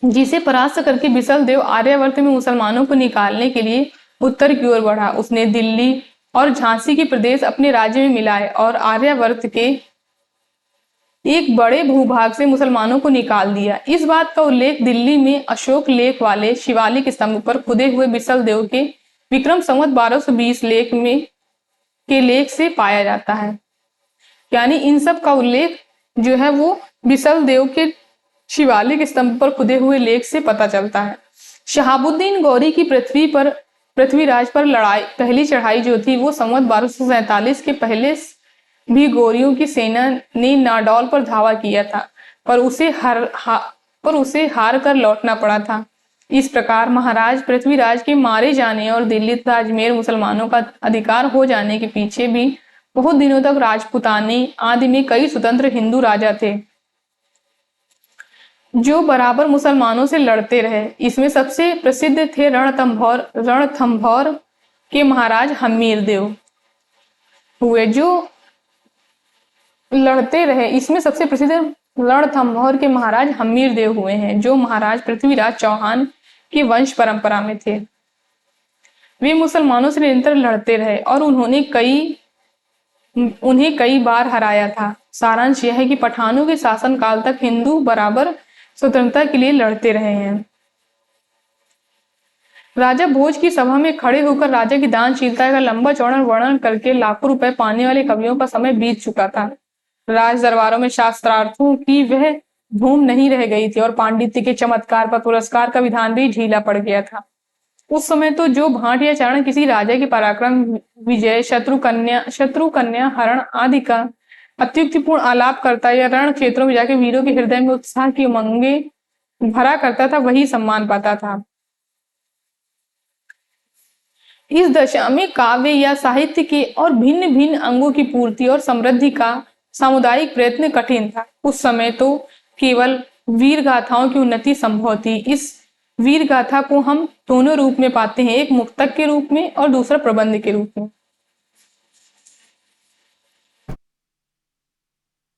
जिसे परास्त करके बिसल देव आर्यावर्त में मुसलमानों को निकालने के लिए उत्तर की ओर बढ़ा। उसने दिल्ली और झांसी के प्रदेश अपने राज्य में मिलाए और आर्यावर्त के एक बड़े भूभाग से मुसलमानों को निकाल दिया। इस बात का उल्लेख दिल्ली में अशोक लेख वाले शिवालिक स्तंभ पर खुदे हुए बिसल देव के विक्रम संवत 1220 लेख से पाया जाता है। यानी इन सब का उल्लेख जो है वो बिसल देव के शिवालिक स्तंभ पर खुदे हुए लेख से पता चलता है। शहाबुद्दीन गौरी की पृथ्वीराज पर पहली चढ़ाई जो थी वो संवत 1247 के पहले भी गौरियों की सेना ने नाडौल पर धावा किया था, पर उसे और उसे हार कर लौटना पड़ा था। इस प्रकार महाराज पृथ्वीराज के मारे जाने और दिल्ली तथा अजमेर मुसलमानों का अधिकार हो जाने के पीछे भी बहुत दिनों तक राजपूताने आदि में कई स्वतंत्र हिंदू राजा थे जो बराबर मुसलमानों से लड़ते रहे। इसमें सबसे प्रसिद्ध थे रणथंभौर के महाराज हमीर देव हुए जो लड़ते रहे। इसमें सबसे प्रसिद्ध रणथंभौर के महाराज हमीर देव हुए हैं जो महाराज पृथ्वीराज चौहान की वंश परंपरा में थे। वे मुसलमानों से निरंतर लड़ते रहे और उन्हें कई बार हराया था। सारांश यह है कि पठानों के शासन काल तक हिंदू बराबर स्वतंत्रता के लिए लड़ते रहे हैं। राजा भोज की सभा में खड़े होकर राजा की दानशीलता का लंबा चौड़ा वर्णन करके लाखों रुपए पाने वाले कवियों का समय बीत चुका था। राज दरबारों में शास्त्रार्थों की वह धूम नहीं रह गई थी और पांडित्य के चमत्कार पर पुरस्कार का विधान भी ढीला पड़ गया था। उस समय तो जो भाट या चारण किसी राजा के पराक्रम, विजय, शत्रु कन्या हरण आदि का अत्युक्तिपूर्ण आलाप करता या रण क्षेत्रों में जाके वीरों के हृदय में उत्साह की उमंगे भरा करता था, वही सम्मान पाता था। इस दशा में काव्य या साहित्य के और भिन्न भिन्न अंगों की पूर्ति और समृद्धि का सामुदायिक प्रयत्न कठिन था। उस समय तो केवल वीर गाथाओं की उन्नति संभव थी। इस वीर गाथा को हम दोनों रूप में पाते हैं, एक मुक्तक के रूप में और दूसरा प्रबंध के रूप में।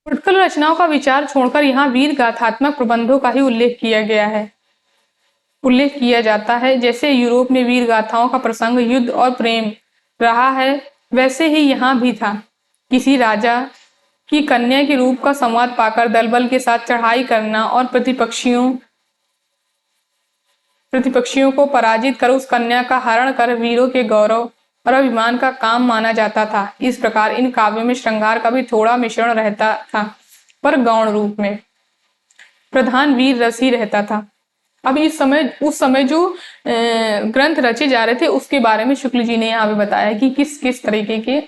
उत्कल रचनाओं का विचार छोड़कर यहाँ वीर गाथात्मक प्रबंधों का ही उल्लेख किया जाता है। जैसे यूरोप में वीर गाथाओं का प्रसंग युद्ध और प्रेम रहा है, वैसे ही यहाँ भी था। किसी राजा की कन्या के रूप का संवाद पाकर दलबल के साथ चढ़ाई करना और प्रतिपक्षियों को पराजित कर उस कन्या का हरण कर वीरों के गौरव और अभिमान का काम माना जाता था। इस प्रकार इन काव्यों में श्रृंगार का भी थोड़ा मिश्रण रहता था, पर गौण रूप में प्रधान वीर रस ही रहता था। अब उस समय जो ग्रंथ रचे जा रहे थे उसके बारे में शुक्ल जी ने यहाँ पे बताया कि किस किस तरीके के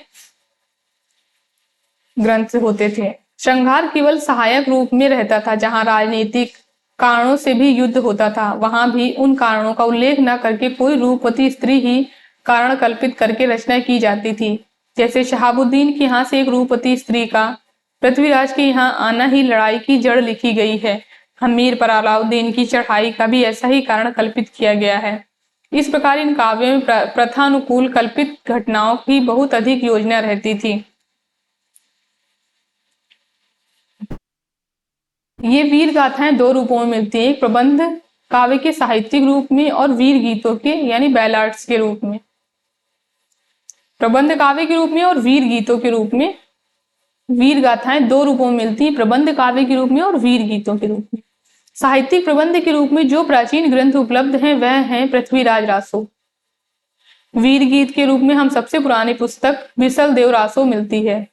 ग्रंथ होते थे। श्रृंगार केवल सहायक रूप में रहता था। जहां राजनीतिक कारणों से भी युद्ध होता था, वहां भी उन कारणों का उल्लेख न करके कोई रूपवती स्त्री ही कारण कल्पित करके रचना की जाती थी। जैसे शहाबुद्दीन के यहाँ से एक रूपवती स्त्री का पृथ्वीराज के यहाँ आना ही लड़ाई की जड़ लिखी गई है। हमीर पर अलाउद्दीन की चढ़ाई का भी ऐसा ही कारण कल्पित किया गया है। इस प्रकार इन काव्यों में प्रथानुकूल कल्पित घटनाओं की बहुत अधिक योजना रहती थी। ये वीर गाथाएं दो रूपों में मिलती हैं, एक प्रबंध काव्य के साहित्यिक रूप में और वीर गीतों के यानी बैलाड्स के रूप में। प्रबंध काव्य के रूप में और वीर गीतों के रूप में वीर गाथाएं दो रूपों में मिलती हैं, प्रबंध काव्य के रूप में और वीर गीतों के रूप में। साहित्यिक प्रबंध के रूप में जो प्राचीन ग्रंथ उपलब्ध हैं वह हैं पृथ्वीराज रासो। वीर गीत के रूप में हम सबसे पुरानी पुस्तक बिसल देव रासो मिलती है,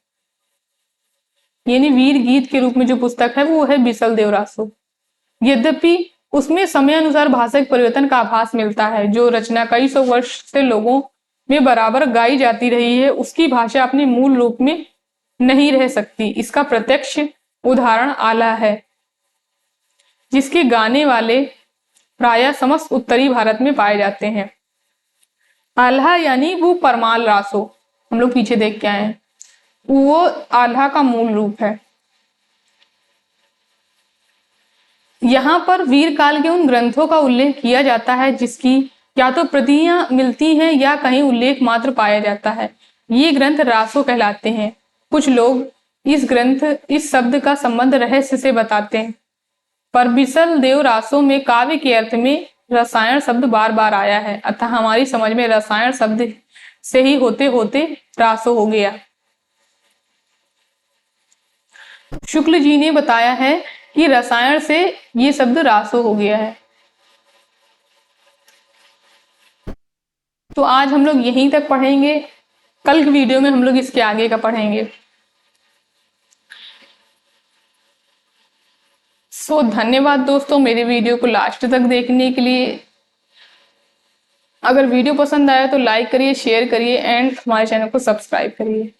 यानी वीर गीत के रूप में जो पुस्तक है वो है बिसल देव रासो। यद्यपि उसमें समय अनुसार भाषाई परिवर्तन का आभास मिलता है। जो रचना कई सौ वर्ष से लोगों में बराबर गाई जाती रही है, उसकी भाषा अपने मूल रूप में नहीं रह सकती। इसका प्रत्यक्ष उदाहरण आला है, जिसके गाने वाले प्रायः समस्त उत्तरी भारत में पाए जाते हैं। आल्हा यानी वो परमाल रासो, हम लोग पीछे देख के आए हैं, वो आल्हा का मूल रूप है। यहाँ पर वीर काल के उन ग्रंथों का उल्लेख किया जाता है जिसकी या तो प्रतियां मिलती हैं या कहीं उल्लेख मात्र पाया जाता है। ये ग्रंथ रासो कहलाते हैं। कुछ लोग इस शब्द का संबंध रहस्य से बताते हैं, पर बिसल देव रासो में काव्य के अर्थ में रसायन शब्द बार बार आया है, अतः हमारी समझ में रसायन शब्द से ही होते होते रासो हो गया। शुक्ल जी ने बताया है कि रसायन से ये शब्द रासो हो गया है। तो आज हम लोग यहीं तक पढ़ेंगे, कल की वीडियो में हम लोग इसके आगे का पढ़ेंगे। धन्यवाद दोस्तों मेरे वीडियो को लास्ट तक देखने के लिए। अगर वीडियो पसंद आया तो लाइक करिए, शेयर करिए एंड हमारे चैनल को सब्सक्राइब करिए।